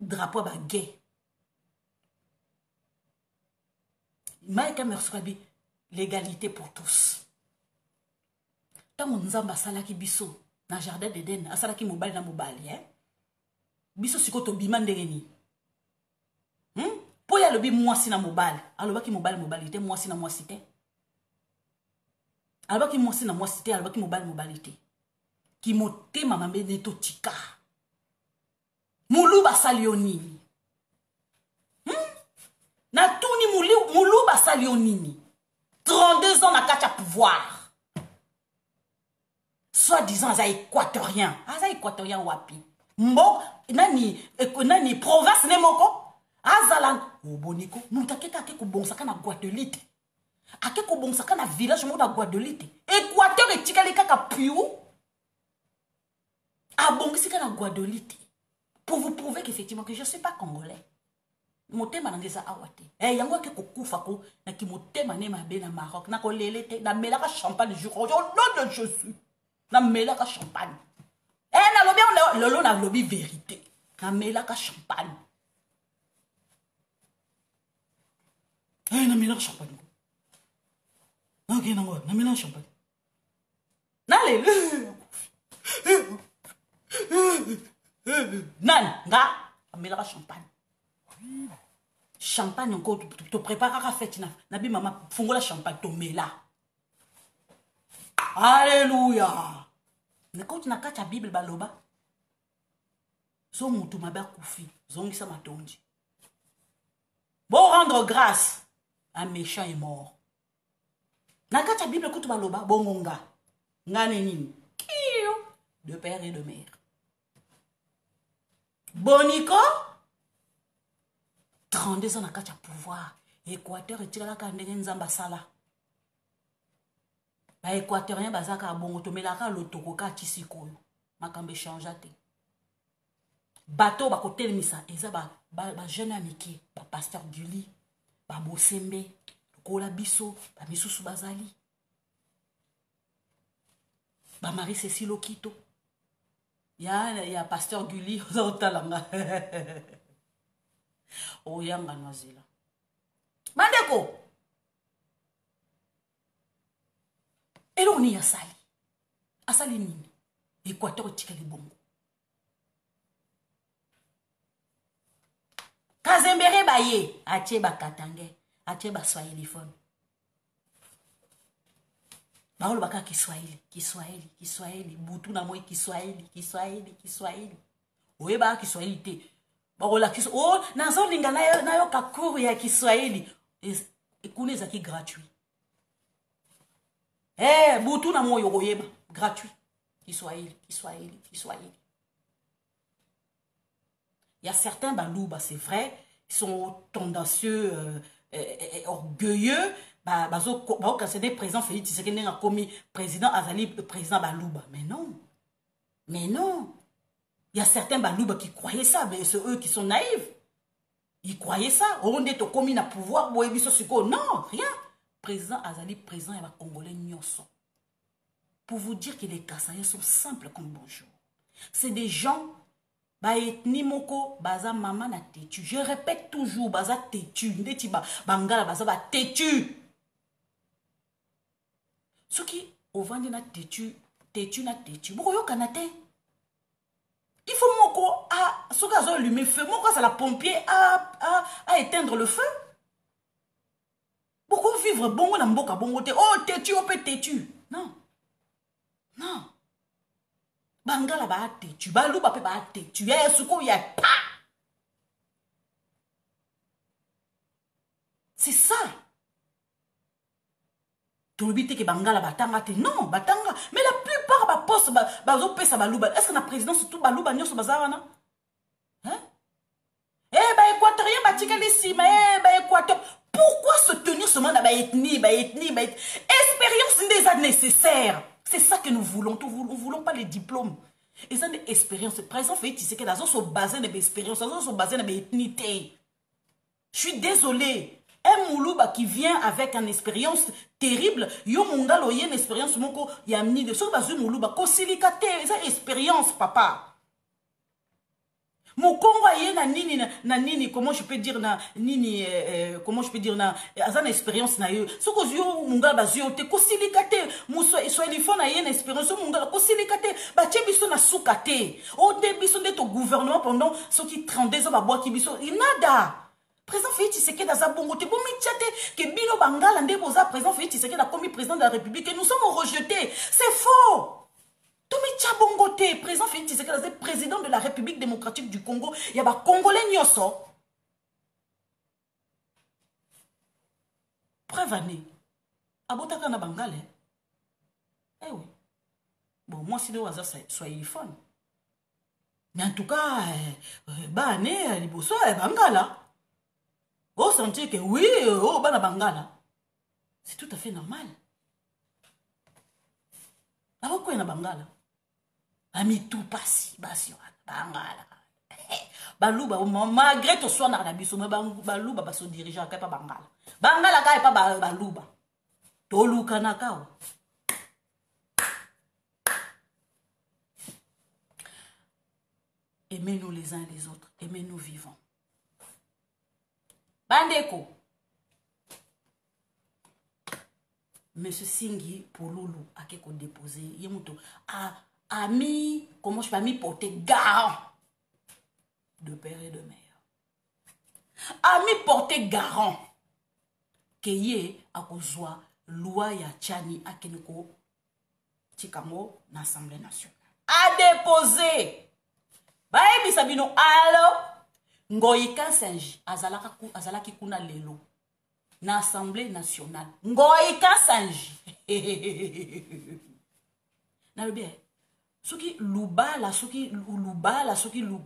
Drapeau ba gay. Maïka Mersokabi, l'égalité pour tous. Tant on zamba salaki biso na jardin d'Eden, asalaki mobali na mobali, biso sikoto bima ndengeni. Po ya lobi mwasi na mobali, alobaki mobali te, mwasi na mwasi te. Alobaki mwasi na mwasi te, alobaki mobali te. Ki mote mamambe neto tika. Mulu basali yo nini? Na tuni mulu basali yo nini? 32 ans na kacha pouvoir. Soi-disant aza équatorien. Aza équatorien wapi? Mbo nani province ne moko? Azalan oboniko mutakeka ke kubonsaka na Guadeloupe. Ake kubonsaka na village mo na Guadeloupe. Équateur etikali kaka piou. Abongisika na Guadeloupe. Pour vous prouver qu'effectivement que je ne suis pas congolais. Motema nangeza awate. Yango ake kokufa ko na ki motema ne mabe na Maroc na ko lelete na melaka champagne jour au nom de Jésus. Na melaka champagne. Na lobi lolo na lobi vérité. Na melaka champagne. Na melaka champagne. Ok, na melaka champagne. Nalele. Nan, nga, melaka champagne. Champagne encore, tu prépares à fête, nabi maman, fongola champagne, to mela. Alléluia. Mais quand tu n'as qu'à ta Bible, baloba, so mutu maba koufi, zongi sa matonji. Bon rendre grâce, un méchant est mort. N'a qu'à ta Bible, quand tu baloba, bon ngonga, nganenin, de père et de mère. Bonico 32 ans na kacha pouvoir. Équateur et tirala kandenge nzamba sala. Ba équatorien bazaka bongo to melaka lotoko ka tisikoyo. Makambe changeate. Bateau ba kotelemisa eza ba jeune amiki, ba pasteur Guli, ba Bosembe, kola biso, ba misusu bazali. Ba Marie Cécile Okito. Ya pasteur Guli otalanga. Oyanga nazila. Mandeko. Elo ni asali. Asali nini? Équateur tikali bongo. Kazembere baye, ache ba katange, ache ba swahilifone. Baolo baka Kiswahili, butu na moi Kiswahili. Oye ba Kiswahili te. Baola Kiswahili. Oh, nazo linga na yo kakuru ya Kiswahili. Ekune zaki gratuit. Butu na moi oyeba, gratuit. Kiswahili. Il y a certains balouba, c'est vrai, ils sont tendancieux, orgueilleux. Quand c'est des présidents Félix Tshisekedi a commis président Azali, président Balouba. Mais non. Il y a certains Balouba qui croyaient ça, mais c'est eux qui sont naïfs. Ils croyaient ça. On est au commis na pouvoir, non, rien. Président Azali, président et Congolais Nyonso. Pour vous dire que les Kassaïens sont simples comme bonjour. C'est des gens ba ethnie moko baza mama na têtu. Je répète toujours baza têtu. Ndeti bangala baza ba têtu. Ce qui au vendre na têtu, têtu na têtu. Boko yo kanate. Il faut moko a ce gaz allumer feu, moko ça la pompier à éteindre le feu. Beaucoup vivre bongo na mboka bongo te. Oh têtu, on peut têtu. Non. Non. Bangala ba têtu, baluba pe ba têtu. Eh suko ya pa. C'est ça. Tu le que bangala batanga te. Non, batanga. Mais la plupart ba poste bazo pesa baluba. Est-ce que la présidence surtout baluba nyoso bazarana? Hein? Eh ba équatorien ba tika les sima, eh ba équateur. Pourquoi se tenir seulement dans ba ethnie? Expérience n'est nécessaire. C'est ça que nous voulons. Nous voulons pas les diplômes. Et ça des expériences. Par exemple, tu sais que dans son bassin d'expérience, dans son bassin d'ethnie. Je suis désolée. Un moulouba qui vient avec une expérience terrible, yo mungalo y une expérience moko yamni de so bazu moulouba ko silikate, ça expérience papa. Mon Congo y na nini comment je peux dire na nini comment je peux dire na azan expérience na yo. So ko yo mungala bazu te ko silikate, muso so elifona y une expérience mungala ko silikate, ba che biso na soukate. O te biso de ton gouvernement pendant ce qui 32 ans ba bois ki biso nada. Président Félix Tshisekedi dans sa bongote, bon mi tchate que Bilo Bangala ndé boza président Félix Tshisekedi a commis président de la République et nous sommes rejetés. C'est faux. Tout mi tcha bongote, président Félix Tshisekedi est président de la République démocratique du Congo. Il y a ba Congolais nyoso. Preuve année. Abotaka na Bangale. Eh oui. Bon, moi si de hasard soyez fun. Mais en tout cas, bah année liboso Bangala. Oh, sentir que oui, oh, bana bangala. C'est tout à fait normal. Alors quoi, na bangala? Ami tout passi, basi, bangala. Balouba, malgré tout soit na biso, mais balouba, baso dirigeant, pas bangala. Bangala, kaya pas balouba. Tolu kanakao. Aimez-nous les uns les autres, aimez-nous vivants. Bandeko. Monsieur Singhi pour Loulou a quelque déposé. Yemuto a mis, comment je peux mis porter garant de père et de mère. A mis porter garant que yé a kozwa loi ya chani a keneko tikamo na Assemblée nationale. A déposé. Bae bisabino allo. Ngoïka Sanji, azalaki kuna lelo. Na Assemblée nationale. Ngoïka Sanji. Na bien. Soki Lubala, soki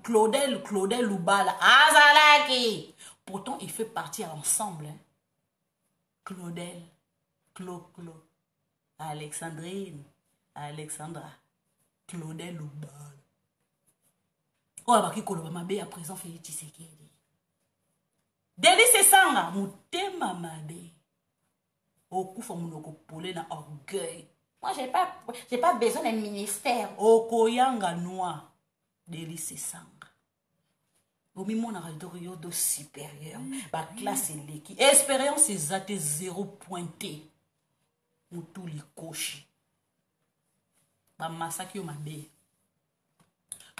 Claudel Lubala. Azalaki. Pourtant, il fait partie ensemble. Hein. Claudel, Clo. Alexandrine, Alexandra. Claudel Lubala. Oh, baki koloba mabe à présent Félix Tshisekedi. Délice sanga mutema mabe. Okufa munoko pole na orgueil. Moi j'ai pas besoin d'un ministère. Okoyanga noir. Délice sanga. Omi mon radio de supérieur. Ba classe l'équipe. Expérience exacte 0 pointé. Mutu likoshi. Ba masaki yo mabe.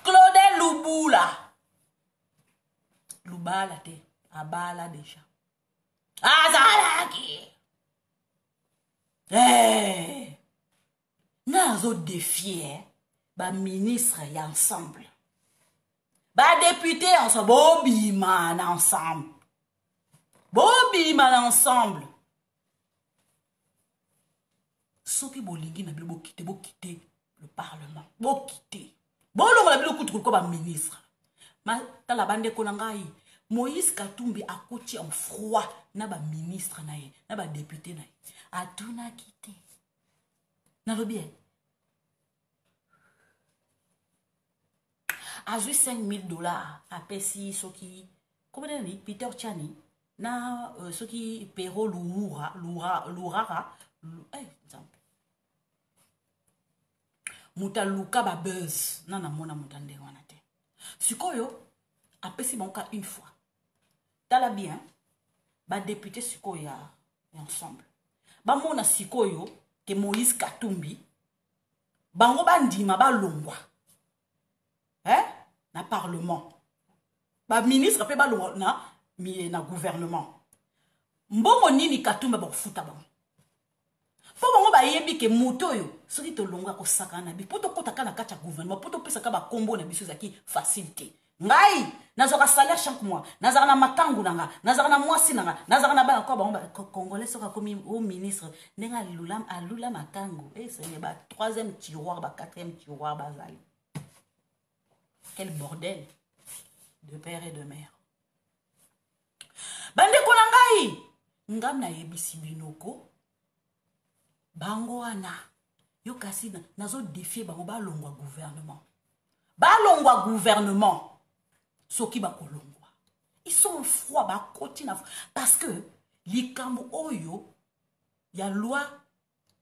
Claudel Lubula. Lubala te. Abala déjà. Azalaki. Eh. Nazo défier. Ba ministre y ensemble. Ba député ensemble. Bobby man ensemble. Bobby man ensemble. Soki bolingi na bilo bo quitter le parlement. Bo quitter. Bon, on a vu le coup de comme ministre. Mais dans la bande Konangaï, Moïse Katumbi a coaché en froid. N'a pas ministre, n'a pas député. A tout n'a quitté. N'a pas bien. A joué $5,000. A payé ce qui. Comment on dit? Peter Chani. Na ce qui Pero Lourara. Muta luka ba buzz. Nana mona mutande wanate. Sikoyo, après si bon cas une fois. T'as la bien, ba député Sikoyo ensemble. Ba mona Sikoyo, que Moïse Katumbi, bango bandima ba longwa. Hein? Na parlement. Ba ministre pe ba longwa na gouvernement. Mbongo nini Katumbi ba futa ba. Po bango ba yebi ke moto yo, soki to longwa ko sakana bi, po to kota kana kacha gouvernement, po to pesa ka ba kombo na biso zaki facilité. Ngai, nazoka salaire chaque mois, nazaka na matangu nanga, nazaka na mwasi nanga, nazaka na bana kwa bango congolais soka komi au ministre, nenga alula matangu. Eh c'est ba troisième tiroir, ba quatrième tiroir bazali. Quel bordel de père et de mère. Bande konangai, ngam na yebisi binoko. Bango ana, yo kasi nazo défier bango ba longwa gouvernement. Ba longwa gouvernement. Soki ba kolongwa. Ils sont froids ba koti na parce que likambo oyo ya loi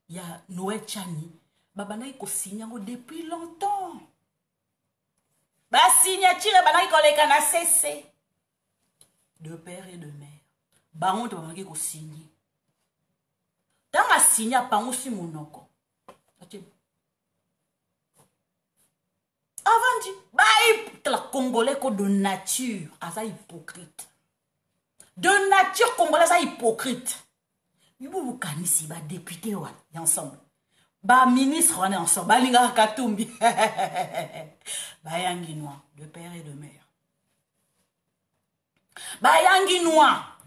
ya Noël Chani babana iko signer depuis longtemps. Ba signature bana iko leka na CC de père et de mère. Ba honte ba ko signer. Dans la signa pango si monoko. Avant dit, bah, la Congolais de nature, ça hypocrite. De nature Congolais, ça hypocrite. Vous kanisi, bah, député, ouais, ensemble. Bah, ministre, on est ensemble. Bah, linga katumbi. Bah, yangi noir, de père et de mère. Bah, yangi noir.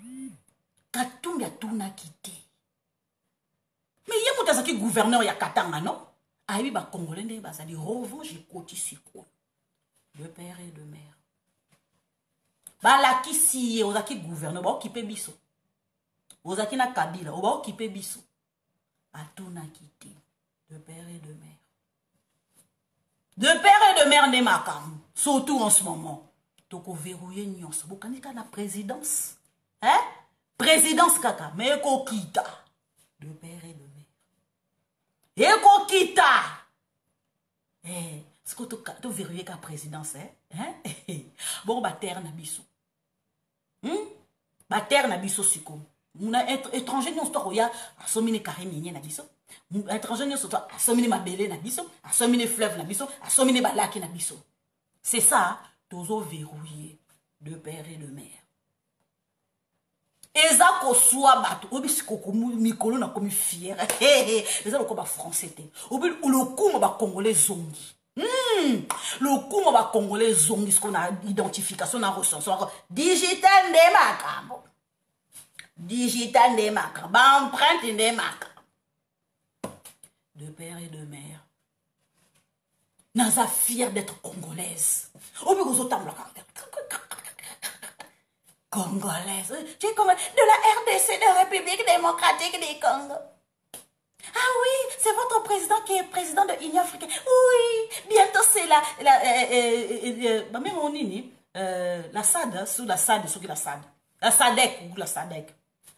Katumbi a tout na quitté. Mais il y a un gouverneur ya Katanga, non? Aïe, bah, Congolais, bah, ça dit, revanche, j'ai côté siko. De père et de mère. Bah, la qui si, aux acquis gouverneur, bah, occupé biso. Aux acquis na Kabila, bah, occupé biso. A tout na quitté. De père et de mère. De père et de mère, n'est ma cam. Surtout en ce moment. Donc, on verrouille nyons. Vous connaissez la présidence? Hein? Présidence kaka. Mais qu'on quitte. De père et de mère. Et qu'on quitte. Eh, ce que tu verrouillé qu'à présidence, hein? Bon, bah, terre na biso. Bah, terre na biso, c'est comme. Muna étranger, nous, il y a assomine Karimini na biso. Étranger, nous, assomine Mabele na biso. Assomine fleuve na biso. Assomine Balaki na biso. C'est ça, tozo verrouillé de père et de mère. Eza ko soit bato obi sikoko mikolo na komi fier eza lo ko ba français te obi le kuma ba congolais zongi le kuma ba congolais zongi ce qu'on a identification na recensement digital de makambo ba empreinte de makambo de père et de mère naza fier d'être congolaise obi ko zotamla congolaise. Tu es comme de la RDC, de la République démocratique du Congo. Ah oui, c'est votre président qui est président de l'Union africaine. Oui, bientôt c'est même on dit, la SAD, sous la SAD, sous la SAD. La SADEC ou la SADEC.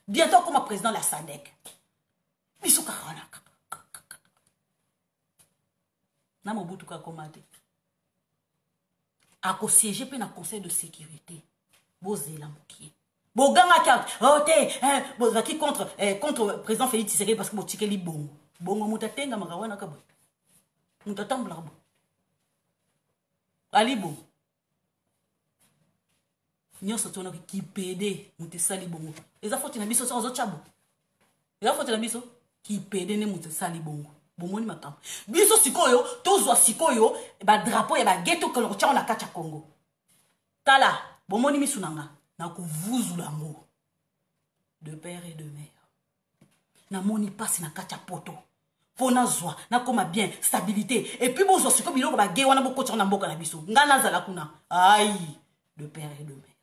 Bientôt comme président de la SADEC. Bisou Karana. Namobutu Kakomate. A siéger dans le Conseil de sécurité. Bozela mokie. Boganga kia. Oh te, bozaki contre le président Félix Tshisekedi parce que botike li bongo. Bongo mutatenga makawana kabo. Mutatambla bo. Ali bongo. Nyoso tona ki pede mutesali bongo. Eza foti na biso so zo chabo. Eza foti na biso ki pede ne mutesali bongo. Bongo ni makambo. Biso sikoyo, tozwa sikoyo ba drapeau ya ba ghetto ko locha na kacha Congo. Tala bomoni misunanga na kuvuzula ngo de père et de mère na moni passe na kacha poto pona zwa na koma bien stabilité et puis bozo siko biloko ba ge wana boko na mboka na biso ngana zala kuna ai de père et de mère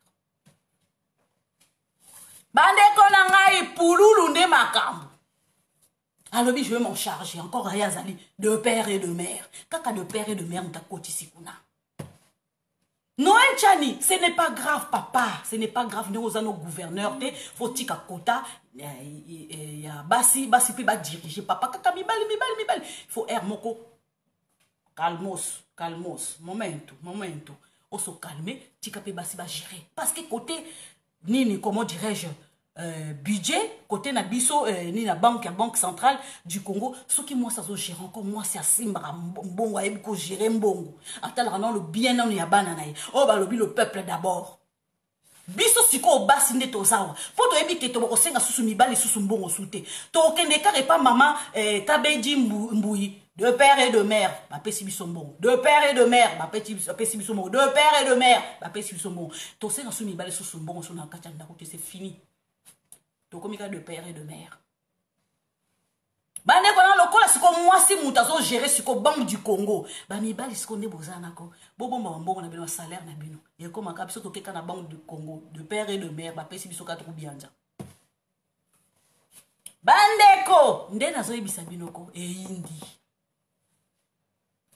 bande kona ngai pululu nde makambo alobi je vais m'en charger encore rien zali de père et de mère kaka de père et de mère mtakoti sikuna. Noël Chani, ce n'est pas grave, papa. Ce n'est pas grave. Nous avons nos gouverneurs. Faut tika kota. Basi puis ba diriger. Papa, kaka mibali. Il faut moko. Calmos. Momento. on se calme, tika pe basi ba gérer. Parce que côté, nini, comment dirais-je, budget, côté na biso, ni la banque centrale du Congo, ce qui moi ça se gère encore, moi c'est assez mbongo, ayebi ko gérer mbongo. Atal rana le bien na ya banana. Oh ba lobi le peuple d'abord. Biso siko basi nde tozawa. Po to yebi ke to ko senga susu mibali susu mbongo sute. To kende kare pa mama tabeji mbui. De père et de mère, ma pesi biso mbongo. De père et de mère, ma pesi biso mbongo. De père et de mère, ma pesi biso mbongo. To senga susu mibali susu mbongo so na kacha ndako c'est fini. Komika de père et de mère. Bane kona lokola siko mwasi mutazo gérer siko banque du Congo. Ba mibali siko nde bozana ko. Bobo mbongo na bino salaire na bino. Et comme aka biso tokeka na banque du Congo, de père et de mère, ba pesi biso ka trubianja. Bandeko, nde nazo yebisa bino ko e indi.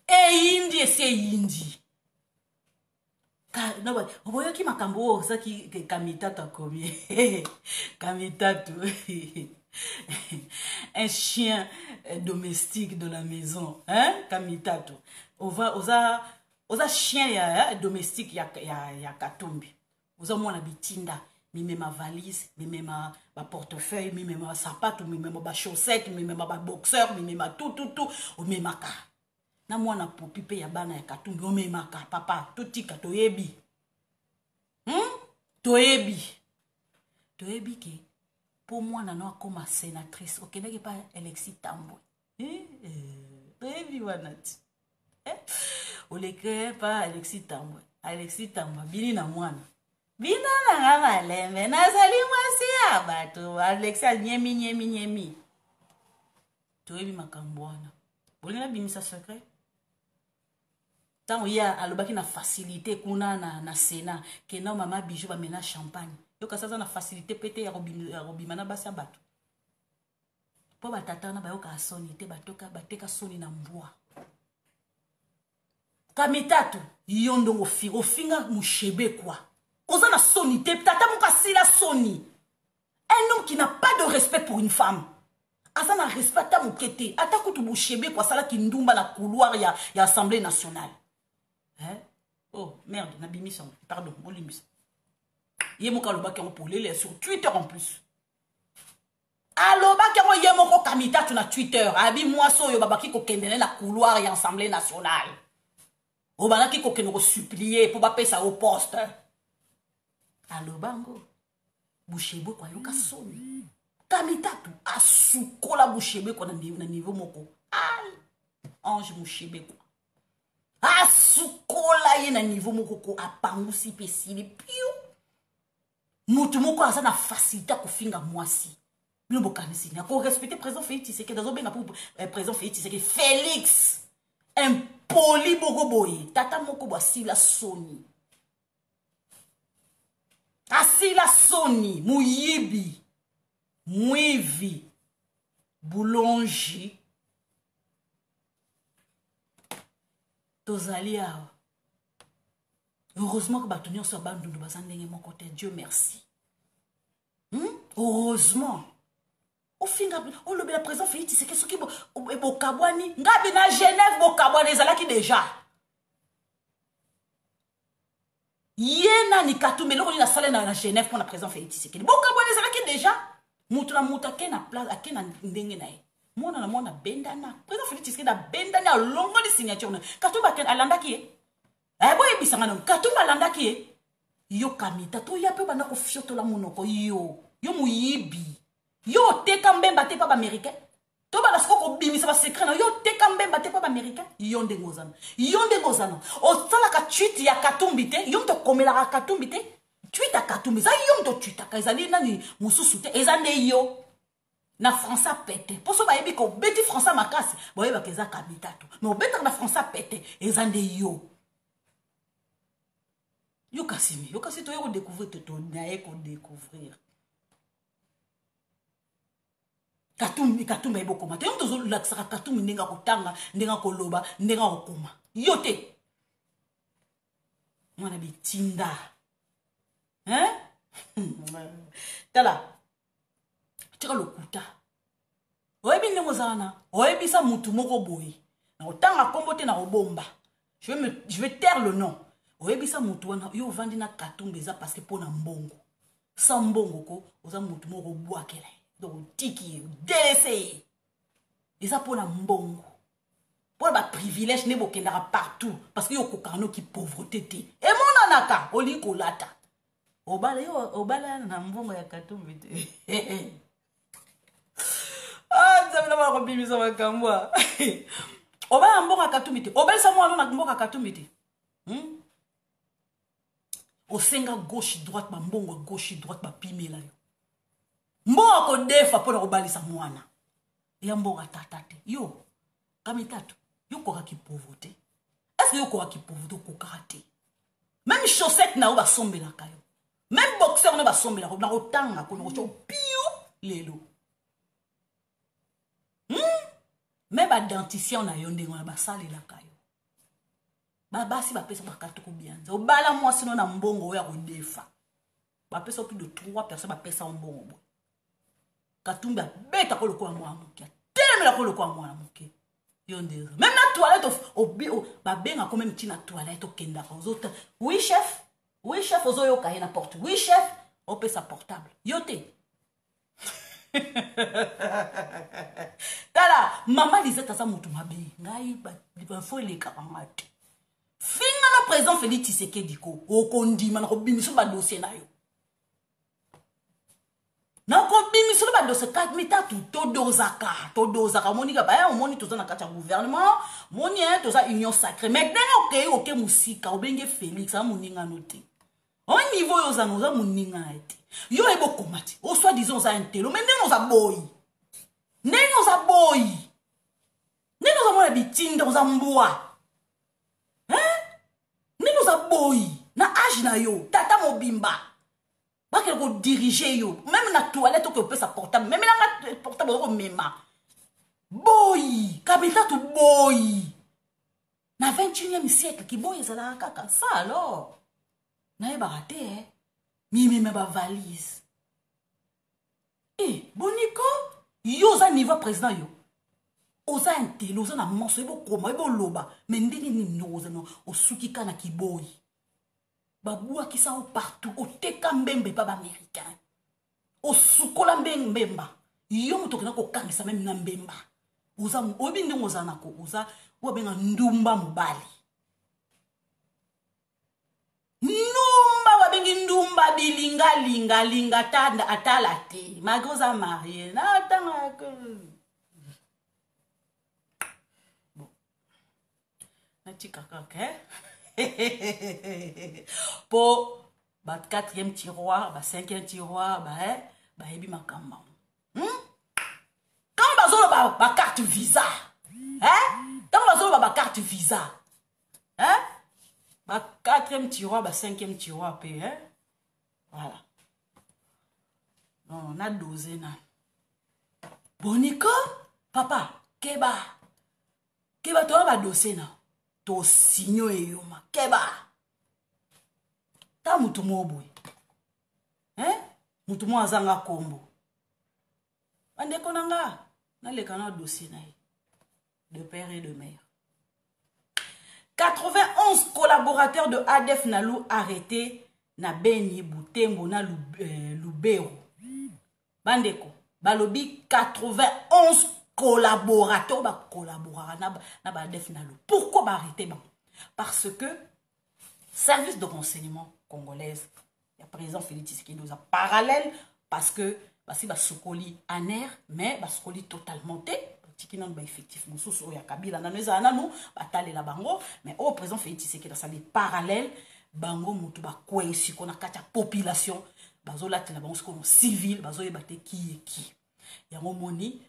E indi esi e indi. Non, vous qui m'a cambo, ça qui Kamitatu a commis. Kamitatu. Un chien domestique de la maison. Hein? Kamitatu. Oza chien domestique ya Katumbi. Oza mwana bitinda. Mime ma valise, mime ma portefeuille, mime ma sapato, mime ma chaussette, mime ma boxeur, mime ma tout. Mime ma ka. Na mwana popipe ya bana ya Katumbi omemaka papa totika toyebi toyebi ke pour mwana no akoma sénatrice okendaki pa Alexis Tambwe toyebi wana ti oleke pa Alexis Tambwe bini na mwana bina na nga malembe nazali mwasi ya bato Alexis nyemi toyebi makambo wana bolina bimisa secret. Tant il y a alobaki na facilité kuna na Sénat que non maman bijou ba mena champagne. Yo ka ça na facilité pété ya robimana basa bato. Po batata na ba yo ka soni te batoka bateka soni na mbwa. Kamitatu yondo ofinga mushebe kwa. Oza na soni te tata muka sila soni. Un homme qui n'a pas de respect pour une femme. Asa na respect ta mukete. Ata kutu mushebe kwa sala ki ndumba na couloir ya Assemblée nationale. Hein? Oh merde, Nabimisa, pardon, Olimbis. Yemoka lobaki on pour les sur Twitter en plus. Alobaki on yemoko Kamitatu na Twitter. Abi moi so yo babaki ko kendene na couloir ya Assemblée nationale. Obanaki ko keno ko supplier pour ba pesa au poste. Alobango. Bushebo kwa yoka soni. Kamitatu asukola Bushebe kwa na niveau moko. Ai. Ange Bushebe kwa. Asukola ye na niveau moko apangusi pesili pio. Mutu moko asa na facilité kofinga mwasi. Bino bokanisi na ko respecter président Félix Tshisekedi dazo benga pour président Félix Tshisekedi Félix. Impoli bogoboye. Tata moko bo asila soni. Asila soni muyibi. Mwivi. Boulanger. Tozali awa. Heureusement que Batoni soit bandou de bazandenge mon côté. Dieu merci. Heureusement. Au final, on le la présent Félix, c'est qu'est-ce qui bo kabwani. Ngabi na Genève bo kabwani zalaki déjà. Yena ni Katumbi loko ni na salle na Genève pour la présent Félix, c'est que bo kabwani zalaki déjà. Mutu na muta ke na place akena ndenge na ye. Mwana na mwana bendana. Président Félix Tshisekedi na bendana longo de signature na. Katumba ken alanda ki e. Boye bisanga na Katumba alanda ki e. Yo Kamita to ya pe bana ko fioto la monoko yo. Yo muyibi. Yo teka mbemba te pa ba américain. To ba lasko ko bimisa ba secret na yo teka mbemba te pa ba américain. Yo ndengozana. Yo ndengozana. O sala ka tweet ya Katumbi te, yo to komela ka Katumbi te. Tweet ya Katumbi za yo to tweet ka ezali nani mususu te. Ezande yo. Na Français pété. Pour ça, bah, il ko beti Français makasi. Bah, il va keza Kamitatu. Mais au beta na Français pété. Ezande yo. Yo kasimi. Yo kasi to yo découvrir to nae ko découvrir. Katumbi ebo koma. Te yo tozo laksaka Katumbi ndenga kotanga, ndenga koloba, ndenga kokoma. Yo te. Mwana bitinda. Hein? Tala. Tika lokuta. Oyebi ndenge ozana. Oyebi sa mutu moko boye. Na otanga kombo te na obomba. Je vais taire le nom. oyebisa mutu wana yo ovandi na katumba eza parce que mpo na mbongo sans mbongo ko oza mutu moko obwakela donc otiki ye odelese ye eza mpo na mbongo mpo na baprivilège nde bokendaka partout parce que yo okokaka noki pauvreté te emonanaka olingi kolata obala na mbongo ya katumba te nzambe na bana kobimisa makambo obala mbongo ya katumba te obalisa mwana na mbongo ya katumba te osenga gauche droite bambongo ya gauche droite bapimela yo mbongo akodefa mpo na kobalisa mwana ya mbongo atata te yo kamitatu yo kokaki pauvreté est-ce que yo kokaki pauvreté okokaka te même chaussette na yo basombelaka yo même boxeur na basombelaka na kotanga kona kotya pio lelo même badenticien na yo ndenge wana basalelaka yo basi bapesa bakarte kobianza obala mwasi no na mbongo oyo ya kodefa bapesa plus de 3 personnes bapesa mbongo boye katumbi abeta ko lokola mwana moke atelemela ko lokola mwana moke yo ndeza même na toilette babenga ko même tina toilette okendaka ozota oui chef ozoyoka ye na porte oui chef opesa portable yo te tala mama Lisette aza mutu mabe ngai bafo elekaka nga te finga na président Félix Tshisekedi ko okondima na kobimisa badossier na yo na kobimisa badossier 4 mitatu todozaka monika baya omoni toza na kati ya gouvernement moni toza union sacrée mais ndenge oke musika obenge Félix a moninga no te au niveau yo oza moninga na te yo ebokoma te o soit disons oza intelo mais ndenge oza boyi ndenge oza mona bitinda oza mbwa ndenge oza boyi na age na yo tata mobimba bakele kodirige yo même na toilette oke opesa portable même nanga portable okomema boyi kabitatu boyi na 21e siècle kiboyi ezalaka kaka ça alors nayebaka te mimeme bavalise boniko yo oza niveau président yo oza intelo oza na monso ebokoma eboloba me ndenge nini oza no osuki ka na kiboyi babwakisa o partout oteka mbembe pa baaméricain osukola mbemba yo moto okenda kokangisa meme na mbemba oza oyebi ndenge oza nako oza obenga ndumba mobali ndumba babengi ndumba bilinga tanda atala te maki oza marie na tanga natika kaka po ba 4e tiroir ba 5e tiroir ba yebi makamba quand bazolo ba carte visa quand bazolo ba carte visa ba 4e tiroir ba 5e tiroir pe voilà non na dosé na boniko papa keba to ba dossier na to signo eyoma keba ta mutu moboy mutu mo azanga kombo bandeko nanga naleka na dossier na de père et de mère 91 collaborateurs de ADF Nalu arrêtés na Beni Butembo na Lubero bandeko balobi 91 collaborateurs na ba ADF Nalu. Pourquoi arrêter parce que service de renseignement congolaise il y a président Félix Tshisekedi nous a parallèle parce que basi ba sokoli aner mais ba sokoli totalement té tiki nan ba effectif mususu ya Kabila na neza nanu batalela bango mais au président Félix Tshisekedi ça les parallèle bango mutu ba kwesi kona kata population bazolatela bango ko civil bazoyeba te qui yango moni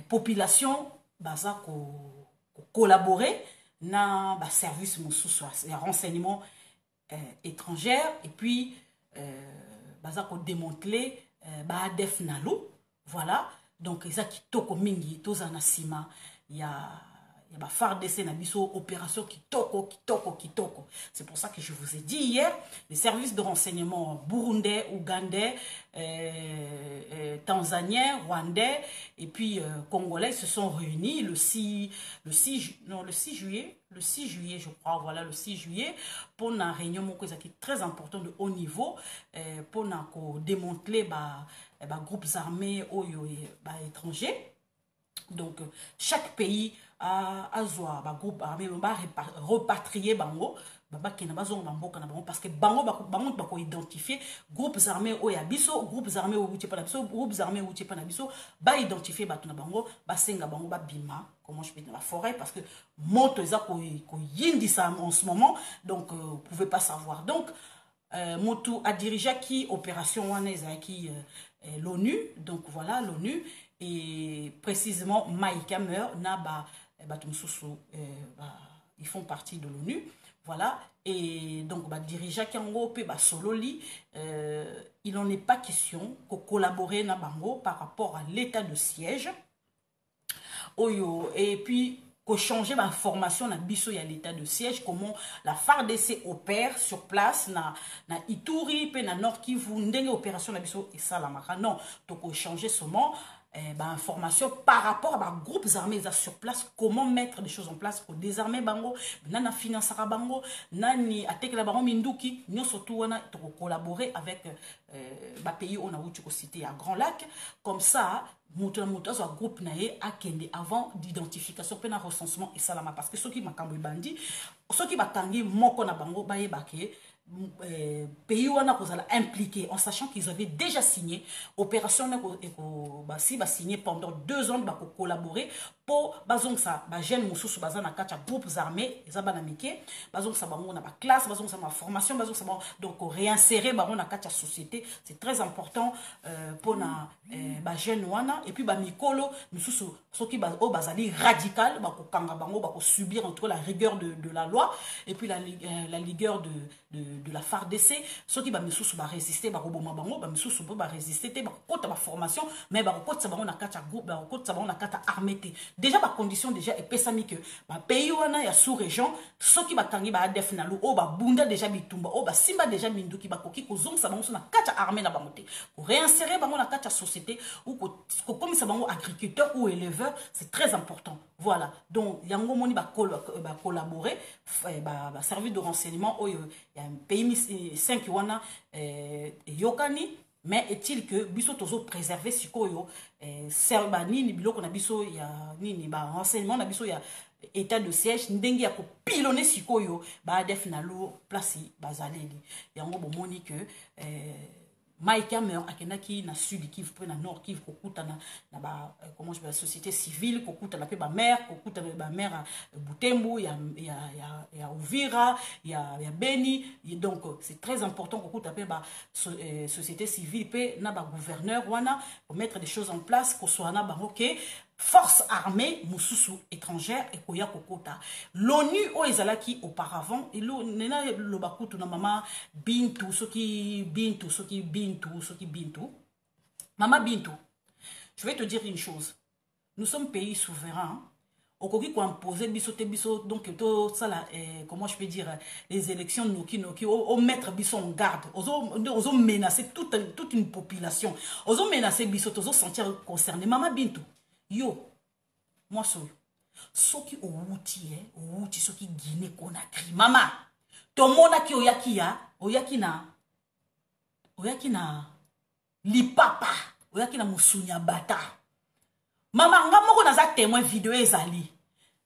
population baza ko collaborer na ba service mususu ya renseignement étrangère et puis baza ko démanteler ba ADF Nalu voilà donc eza kitoko mingi toza na sima ya Il y a FARDC na biso opération kitoko. C'est pour ça que je vous ai dit hier, les services de renseignement burundais, ougandais, tanzaniens, rwandais et puis congolais se sont réunis le 6 juillet, je crois, voilà, le 6 juillet, pour une réunion qui est très importante de haut niveau, pour démanteler les groupes armés étrangers. Donc, chaque pays a un groupe armé repatrier bango parce que bango identifier groupes armés au yabiso, groupes armés au biso, groupes armés au biso, ba identifier batuna bango, ba senga bango ba bima, comment je peux dire, la forêt, parce que moto eza ko yindi ça en ce moment, donc vous pouvez pas savoir. Donc Motu a dirigé qui opération wana qui l'ONU, donc voilà l'ONU, et précisément Mike Hammer ils font partie de l'ONU, voilà, et donc dirigeant qui en gros sololi, il n'en est pas question de collaborer na bango par rapport à l'état de siège, et puis qu'on changer ma formation na biso ya l'état de siège, comment la FARDC opère sur place na Ituri pe na Nord Kivu, ndenge opération na biso et ça la maka non, donc on changer seulement information par rapport à groupes armés sur place, comment mettre des choses en place pour désarmer bango, nana financera bango, nani attaque la baron minduki, nous surtout on a collaborer avec pays on a cité à Grand Lac, comme ça moto un groupe naé a kende avant d'identification pe na recensement et salama, parce que ceux qui makambo bandi, ceux qui batangi moko na bango baye baké pays wana kozala impliqué en sachant qu'ils avaient déjà signé opération signé pendant 2 ans de collaborer pour bazong ça jeune mususu bazana kacha groupes armés ezaba mike bazong ça bango na ba classe bazong ça ma formation bazong ça donc réinsérer bango na kacha société, c'est très important pour na jeune wana, et puis mikolo mususu soki bazali radical bako kanga bango bako subir entre la rigueur de la loi et puis la rigueur de la FARDC, ceux qui misusu ba résister ba roboma bango ba misusu ba résister te ba kota ba formation mais ba kota bango na kata groupe ba kota bango na kata armée te, déjà ba condition déjà et pesami que ba pays wana ya sous région ceux qui ba tangi ba ADF na lu o ba bunda déjà bitumba o ba simba déjà minduki ba koki ko zonga bango na kata armée na bango te pour réinsérer bango na kata société ou ko comme ça bango agriculteur ou éleveur, c'est très important, voilà. Donc yango moni ba collaborer ba service de renseignement il y a un pays 5 wana yokani, mais est-il que biso tozo préserver sikoyo serba nini biloko na biso ya nini ba renseignement na biso ya état de siège ndenge ya ko pilonner sikoyo ba def na lo place bazaleli yango bomoni que Mike Hammer akenaki na sud Kivu pe na nord Kivu kokuta na comment je la société civile kokuta na pe ba maire kokuta ba maire Butembo ya Uvira ya Beni, et donc c'est très important kokuta pe ba société civile pe na ba gouverneur wana pour mettre des choses en place ko soit na ba OK force armée mususu étrangère et koya kokota l'ONU o ezalaki auparavant et nena lo bakutu na mama Bintu Maman Bintu, je vais te dire une chose. Nous sommes pays souverains. Au Kogi qu'on imposer biso donc tout ça là, comment je peux dire, les élections noki au mettre biso en garde, aux menacer toute une population, aux menacer biso, aux sentir concernés. Maman Bintu, yo, moi seul, ceux qui ont outil ceux qui Guinée Conakry, maman, ton monaki oyakina lipapa oyakina musunya bata mama nga moko naza témoin vidéo ezali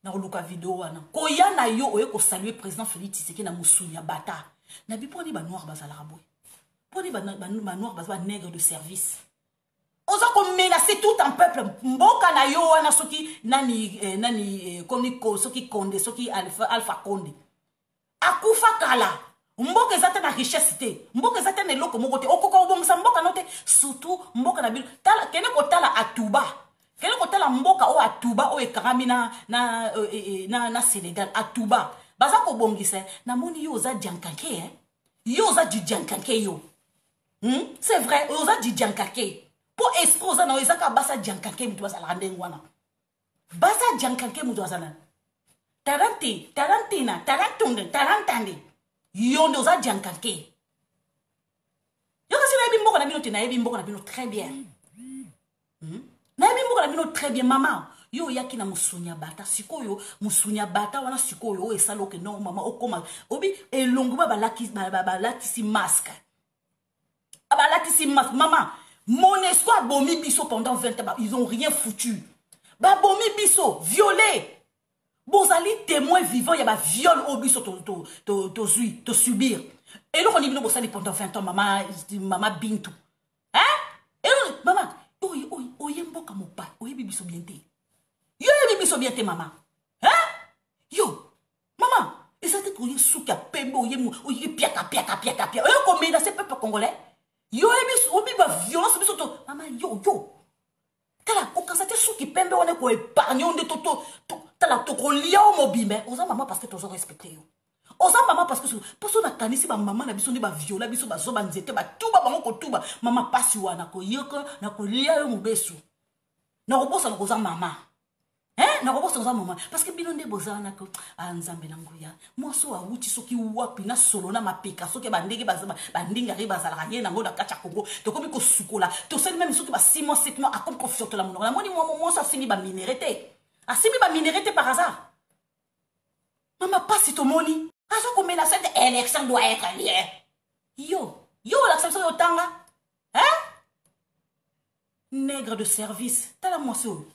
na luka vidéo wana koya na yo oye ko saluer président Félix Tshisekedi na musunya bata na biponi ba noir bazala raboy poni ba noir bazala nègre de service oza ko menacer tout un peuple mboka na yo wana soki nani komiko soki Konde soki Alpha Konde akufa kala mboka ezata na richesse te mboka ezata na eloko moko te okoko obongisa mboka no te surtout mboka na bino tala kene kotala Atuba kene kotala mboka o Atuba o ekarami na Sénégal Atuba baza kobongisa na moni yo oza diankake yo oza du diankake yo c'est vrai oza du diankake po esprit oza na ezaka basa diankake mutu bazala ndenge wana basa diankake mutu bazala tarante, tarantina, tarantunde, tarantande. Yondo za diankanke. Yo kasi na bimbo na bino te na bimbo na bino très bien. Na bimbo na bino très bien maman. Yo yaki na musunya bata sikoyo musunya bata wana sikoyo esalo ke non mama okoma obi elongo ba laki si masque. Aba laki si masque maman. Monesco a bomi biso pendant 20 ans, ils ont rien foutu. Ba bomi biso violé. Bozali témoin vivant, il y a ba viol au biso to subir. Et là on dit bozali pendant 20 ans maman Bintou. Hein? Et là maman, oye mboka mopa, oye bibiso bien té. Yo bibiso bien té maman. Hein? Yo. Maman, et ça te koye souka pembo oye piaka. Oye comme dans ces peuples congolais. Yo obi ba violence biso to maman yo. Tala okasate souki pembe on ko épargner on de toto tala to ko lia o mobimbe. Oza maman parce que tozo respecter yo. Oza maman parce que na kanisi ba maman na biso ndi ba viola biso ba zoba nzete ba tuba bango ko tuba maman pasi wana ko yoko na ko lia yo mobesu. Na ko bosa na ko za maman. Hein? Na ko bosa za maman parce que bilonde boza na ko nzambe na nguya. Moi so awuti soki wapi na solo na mapeka soki bandenge bandinga riba za la na ngoda kacha Congo. To komi ko sukola. To sel même soki ba 6 mois 7 mois a comme confiance la monora. Moi ça simi ba minérité. A simi ba minérité par hasard. Maman pas si to moni. Azo ko mena cette élection doit être liée. Yo l'action yo tanga. Hein? Nègre de service. Tala moi so.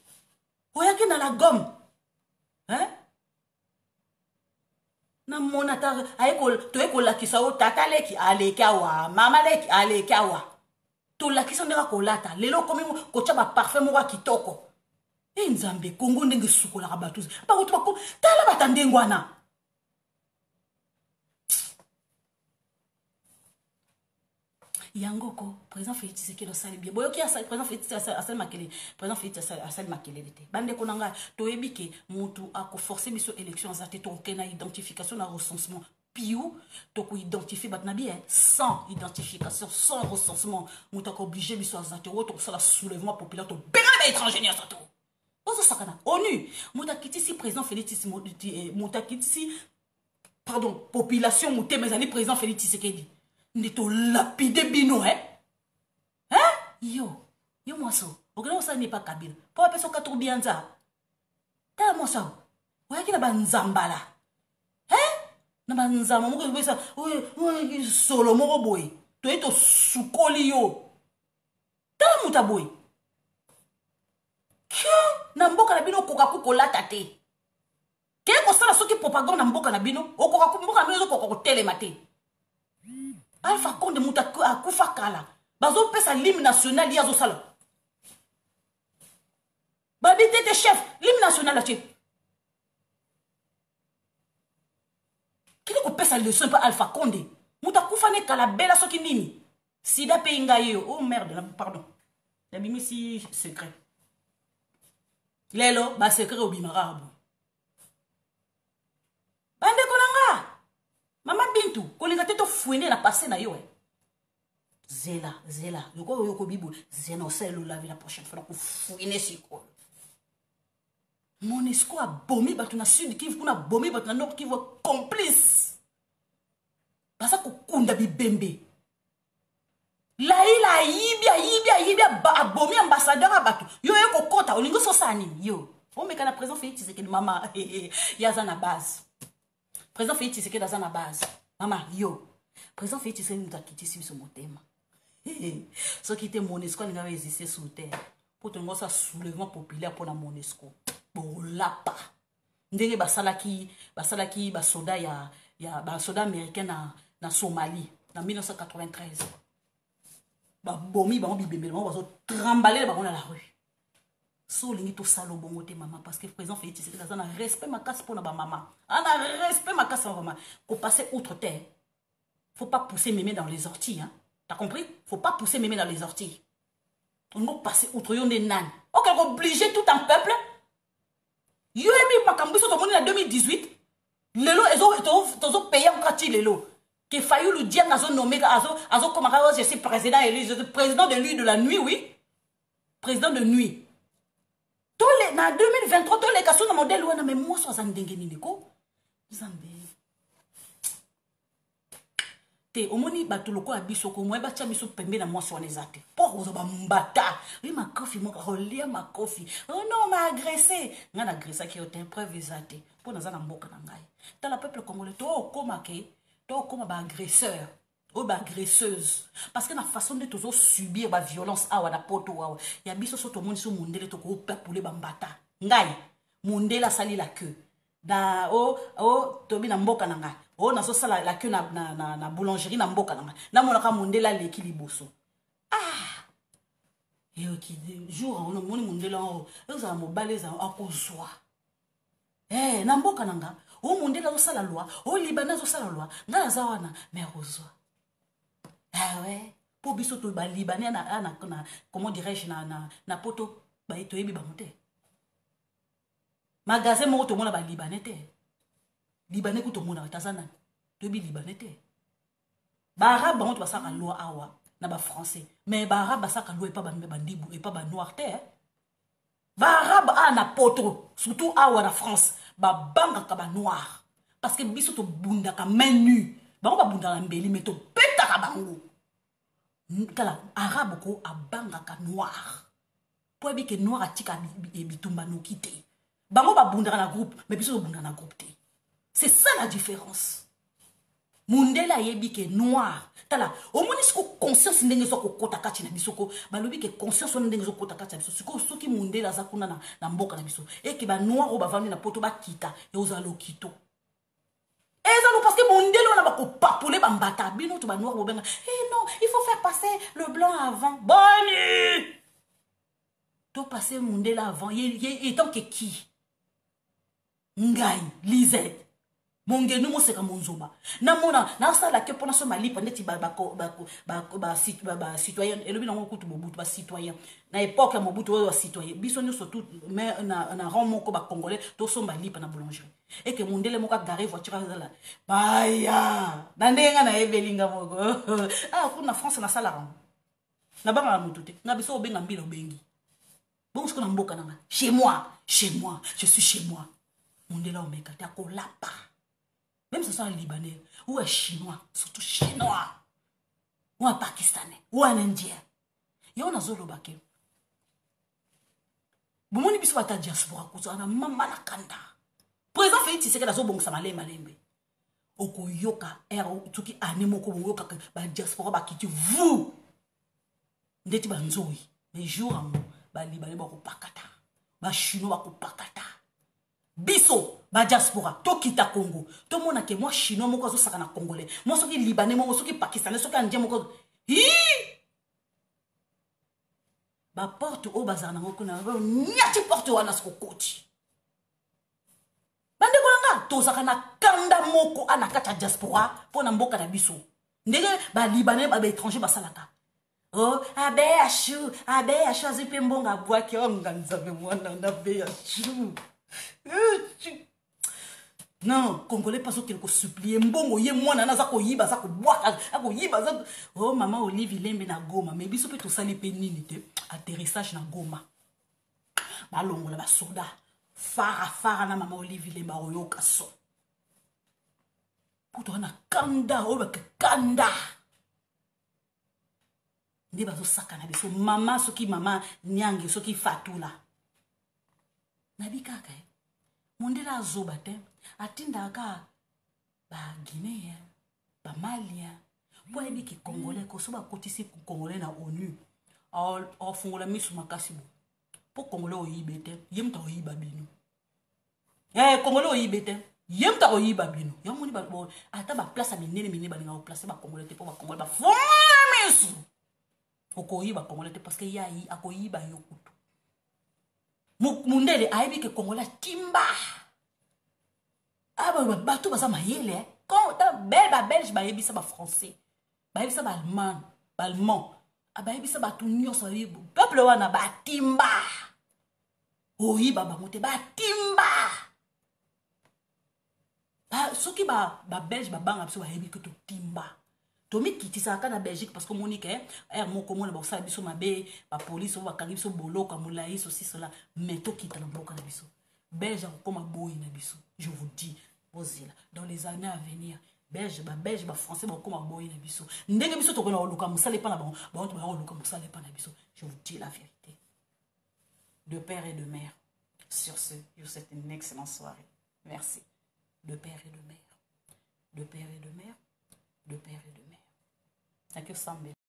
Oyaki na la gomme. Hein? Na monata aiko to eko lakisa o tata leki alekawa, mama leki alekawa. To lakisa ndeka kolata. Lelo komi ko tshaba parfum mo wa kitoko. E nzambe Kongo ndenge sukola ka batuzi. Ba ko tba ko tala batandengwana. Yangoko, président Félix Tshisekedi osali bien. Boyoki asali président Félix asali makele, président Félix asali makele lete. Bande konanga toyebi ke mutu ako forcer biso élection zate to kena identification na recensement. Piou to ko identifier batna bien sans identification, sans recensement, mutu ako obligé biso azate wo to sala soulèvement populaire to benga ba étranger ni asato. Ozo sakana ONU, mutu kitisi président Félix Tshisekedi, mutu kitisi pardon, population mutu mezali président Félix Tshisekedi. Neto lapide bino, hein? Hein? Yo moi ça. Okena ça n'est pas Kabila. Pour appeler ça katro bien ça. Tala moi ça. Oya ki na banzambala. Hein? Na banzamba moko be ça. Oui, solo moko boy. To eto sukoli yo. Tala muta boy. Ke na mboka na bino koka ko lata te. Ke ko sala soki propagande na mboka na bino, okoka ko mboka na bino ko telema te. Alpha Condé muta akufa kala. Bazo pesa l'hymne national yazo sala. Babi tete chef, l'hymne national la chef. Kili ko pesa le son pa Alpha Condé. Muta kufa ne kala bela soki nini. Sida pe ingaye. Oh merde, pardon. La bimi si secret. Lelo ba secret obimarabu. Bande konanga. Maman Bintou, kolinga teto fouine na passé na yo. Zela. Yoko bibu. Zena oselo laver la prochaine fois ko fouine siko. Monesco a bomi batu na sud Kivu kuna bomi batu na nord Kivu complice. Basa ko kunda bibembe. La yibia ba bomi ambassadeur abatu. Yo ko kota olingo so sani yo. O meka na président Félix Tshisekedi mama yaza na base. Président Félix Tshisekedi dans la base. Maman, yo. Président Félix Tshisekedi nous a quitté sur ce motema. Ce qui était Monesco, il avait existé sur terre. Pour te montrer ça soulèvement populaire pour la Monesco. Bon, là pas. Ndenge basalaki soda ya soda américain na Somalie en 1993. Ba bomi ba bibembe ba zo trambaler ba na la rue. So lingi to salo bongo te maman parce que président Félix Tshisekedi dans un respect ma casse pour na ba maman. Un respect ma casse maman. Faut passer outre terre. Faut pas pousser mémé dans les orties hein. T'as compris? Faut pas pousser mémé dans les orties. On va passer outre yon des nan. OK, obligé tout un peuple. Yo emi makambiso to moni en 2018. Lelo ezo payer encore ti lelo. Que Fayou le dire nazo nommé azo comme je suis président élu, je suis président de lui de la nuit oui. Président de nuit. Tous les na 2023 to leka so na modèle wana mais moi so azandenge nini ko Zambe te omoni bato lokola biso ko moye batia biso pembe na mwasi wana eza te mpo kozoba mbata oyi makofi moko akolia makofi oh non ma agressé nga na agressaki yo te preuve eza te mpo naza na mboka na ngai tala peuple congolais to okoma baagresseur oyo baagresseuse parce que na façon nde tozosubir baviolence awa na poto awa ya biso so tomoni so mondele tokopapule bambata ngai mondele asali la queue na tobi na mboka na ngai nazosala la queue na boulangerie na mboka na ngai namonaka mondele aleki liboso jour omoni mondele yango ezala mobali ezala akozwa na mboka na nga mondele azosala loi libana azosala loi ngai naza wana mais akozwa ouais po biso to balibane na comment dirais-je na poto toyebi bango te magasin moko tomona balibane te libane ku tomona taza nani toyebi libane te baarabe bango to basaka loi awa na bafrançais mais baarabe basaka loi epa bandibu epa banoir te baarabe na poto surtout awa na France babangaka banoir parce que biso tobundaka main nue bango babundaka mbeli mais topetaka bango kala arabe ko abangaka noir po ebi ke noir atika bitumba noki te bango babundaka na groupe mais biso tobundaka na groupe te c'est ça la différence mundela yebi ke noir tala omoni siko conscience ndenge zo kokota kati na biso ko balobi ke conscience on ndenge zo kokota kati na biso siko soki mundela za kuna na mboka na biso et que ba noir o bavandi na poto bakita yo za lokito ezalo parce que mondelo na bako papule bambata bino to ba noir bobenga non il faut faire passer le blanc avant boni to passer mondela avant et tant que qui ngai Lisette mongenu moseka monzoma namona nasala ke pona so malipa ndeti citoyen elobi nango kutu mobutu ba citoyen na époque ya mobutu oyo citoyen biso nyo surtout mais na rang moko ba congolais to so malipa na boulangerie et que mondele moko garé voiture azala baya na ndenga na ebelinga moko kuna France na sala rang na banga na mutu te na biso obenga mbila obengi bon ce qu'on a mboka nanga chez moi je suis chez moi mondela omeka ta ko lapa. Même si ce sont un Libanais ou un Chinois, surtout Chinois, ou un Pakistanais, ou un Indien. Il y a un azolo baké. Bon, on est ta diaspora, on a maman la kanda. Président Félix Tshisekedi la zo bon ça malé malembe. Oko yoka tuki anemo ko yoka ba diaspora ba kiti vous. Ndeti ba nzoi. Les jours en ba Libanais ba ko pakata. Ba Chinois ba ko pakata. Biso ba diaspora to kita Congo to mona ke moi chinois moko zo saka na congolais moi soki libanais moko soki pakistanais soki indien moko ba porte o bazana moko na nyati porte wana soko koti bande kolanga to saka na kanda moko ana kata diaspora pona mboka na biso ndenge ba libanais ba étranger basalaka abeashu azipe mbonga bwaki onganzabe mwana na beashu. Non, Congolais pas quelque supplier mbongo ye mwana na za ko yiba za ko bwaka ako yiba za maman Olive Lembe na Goma mais biso pe to sali pe nini te atterrissage na Goma balongola ba soda fara na maman Olive Lembe oyoka so puto na kanda kanda ndi bazo saka na biso mama soki mama nyange soki fatula nabikaka mondela azoba te atindaka ba Guinée ba Mali po ebi ki congolais ko so ba kotisi ku congolais na ONU au fungola misu makasi bo po congolais oyibete yemta oyiba bino congolais oyibete yemta oyiba bino yamoni ba ata ba place minene ba linga o place ba congolais te po ba congolais ba fungola misu okoyiba congolais te parce que yayi akoyiba yokutu mundele aibi ke congolais timba bato baza mayele quand ta belge ba yebisa ba français ba yebisa ba allemand ba yebisa ba tunyoso peuple wana ba timba oyiba bango te ba timba soki ba belge ba banga biso ba yebi ke to timba Tomi kiti ça na Belgique parce que Monique er mon comment le bossa biso mabe ba police va kangi biso bolo comme mulai ceci cela mais to kita na boka na biso Belge comme boy na biso je vous dis posez dans les années à venir Belge ba français ba comme boy na biso ndenge biso to kona luka musale pa na ba to ba luka musale pa na biso je vous dis la vérité de père et de mère sur ce je vous souhaite une excellente soirée merci de père et de mère de père et de mère de père et de mère. Thank you, Sambe.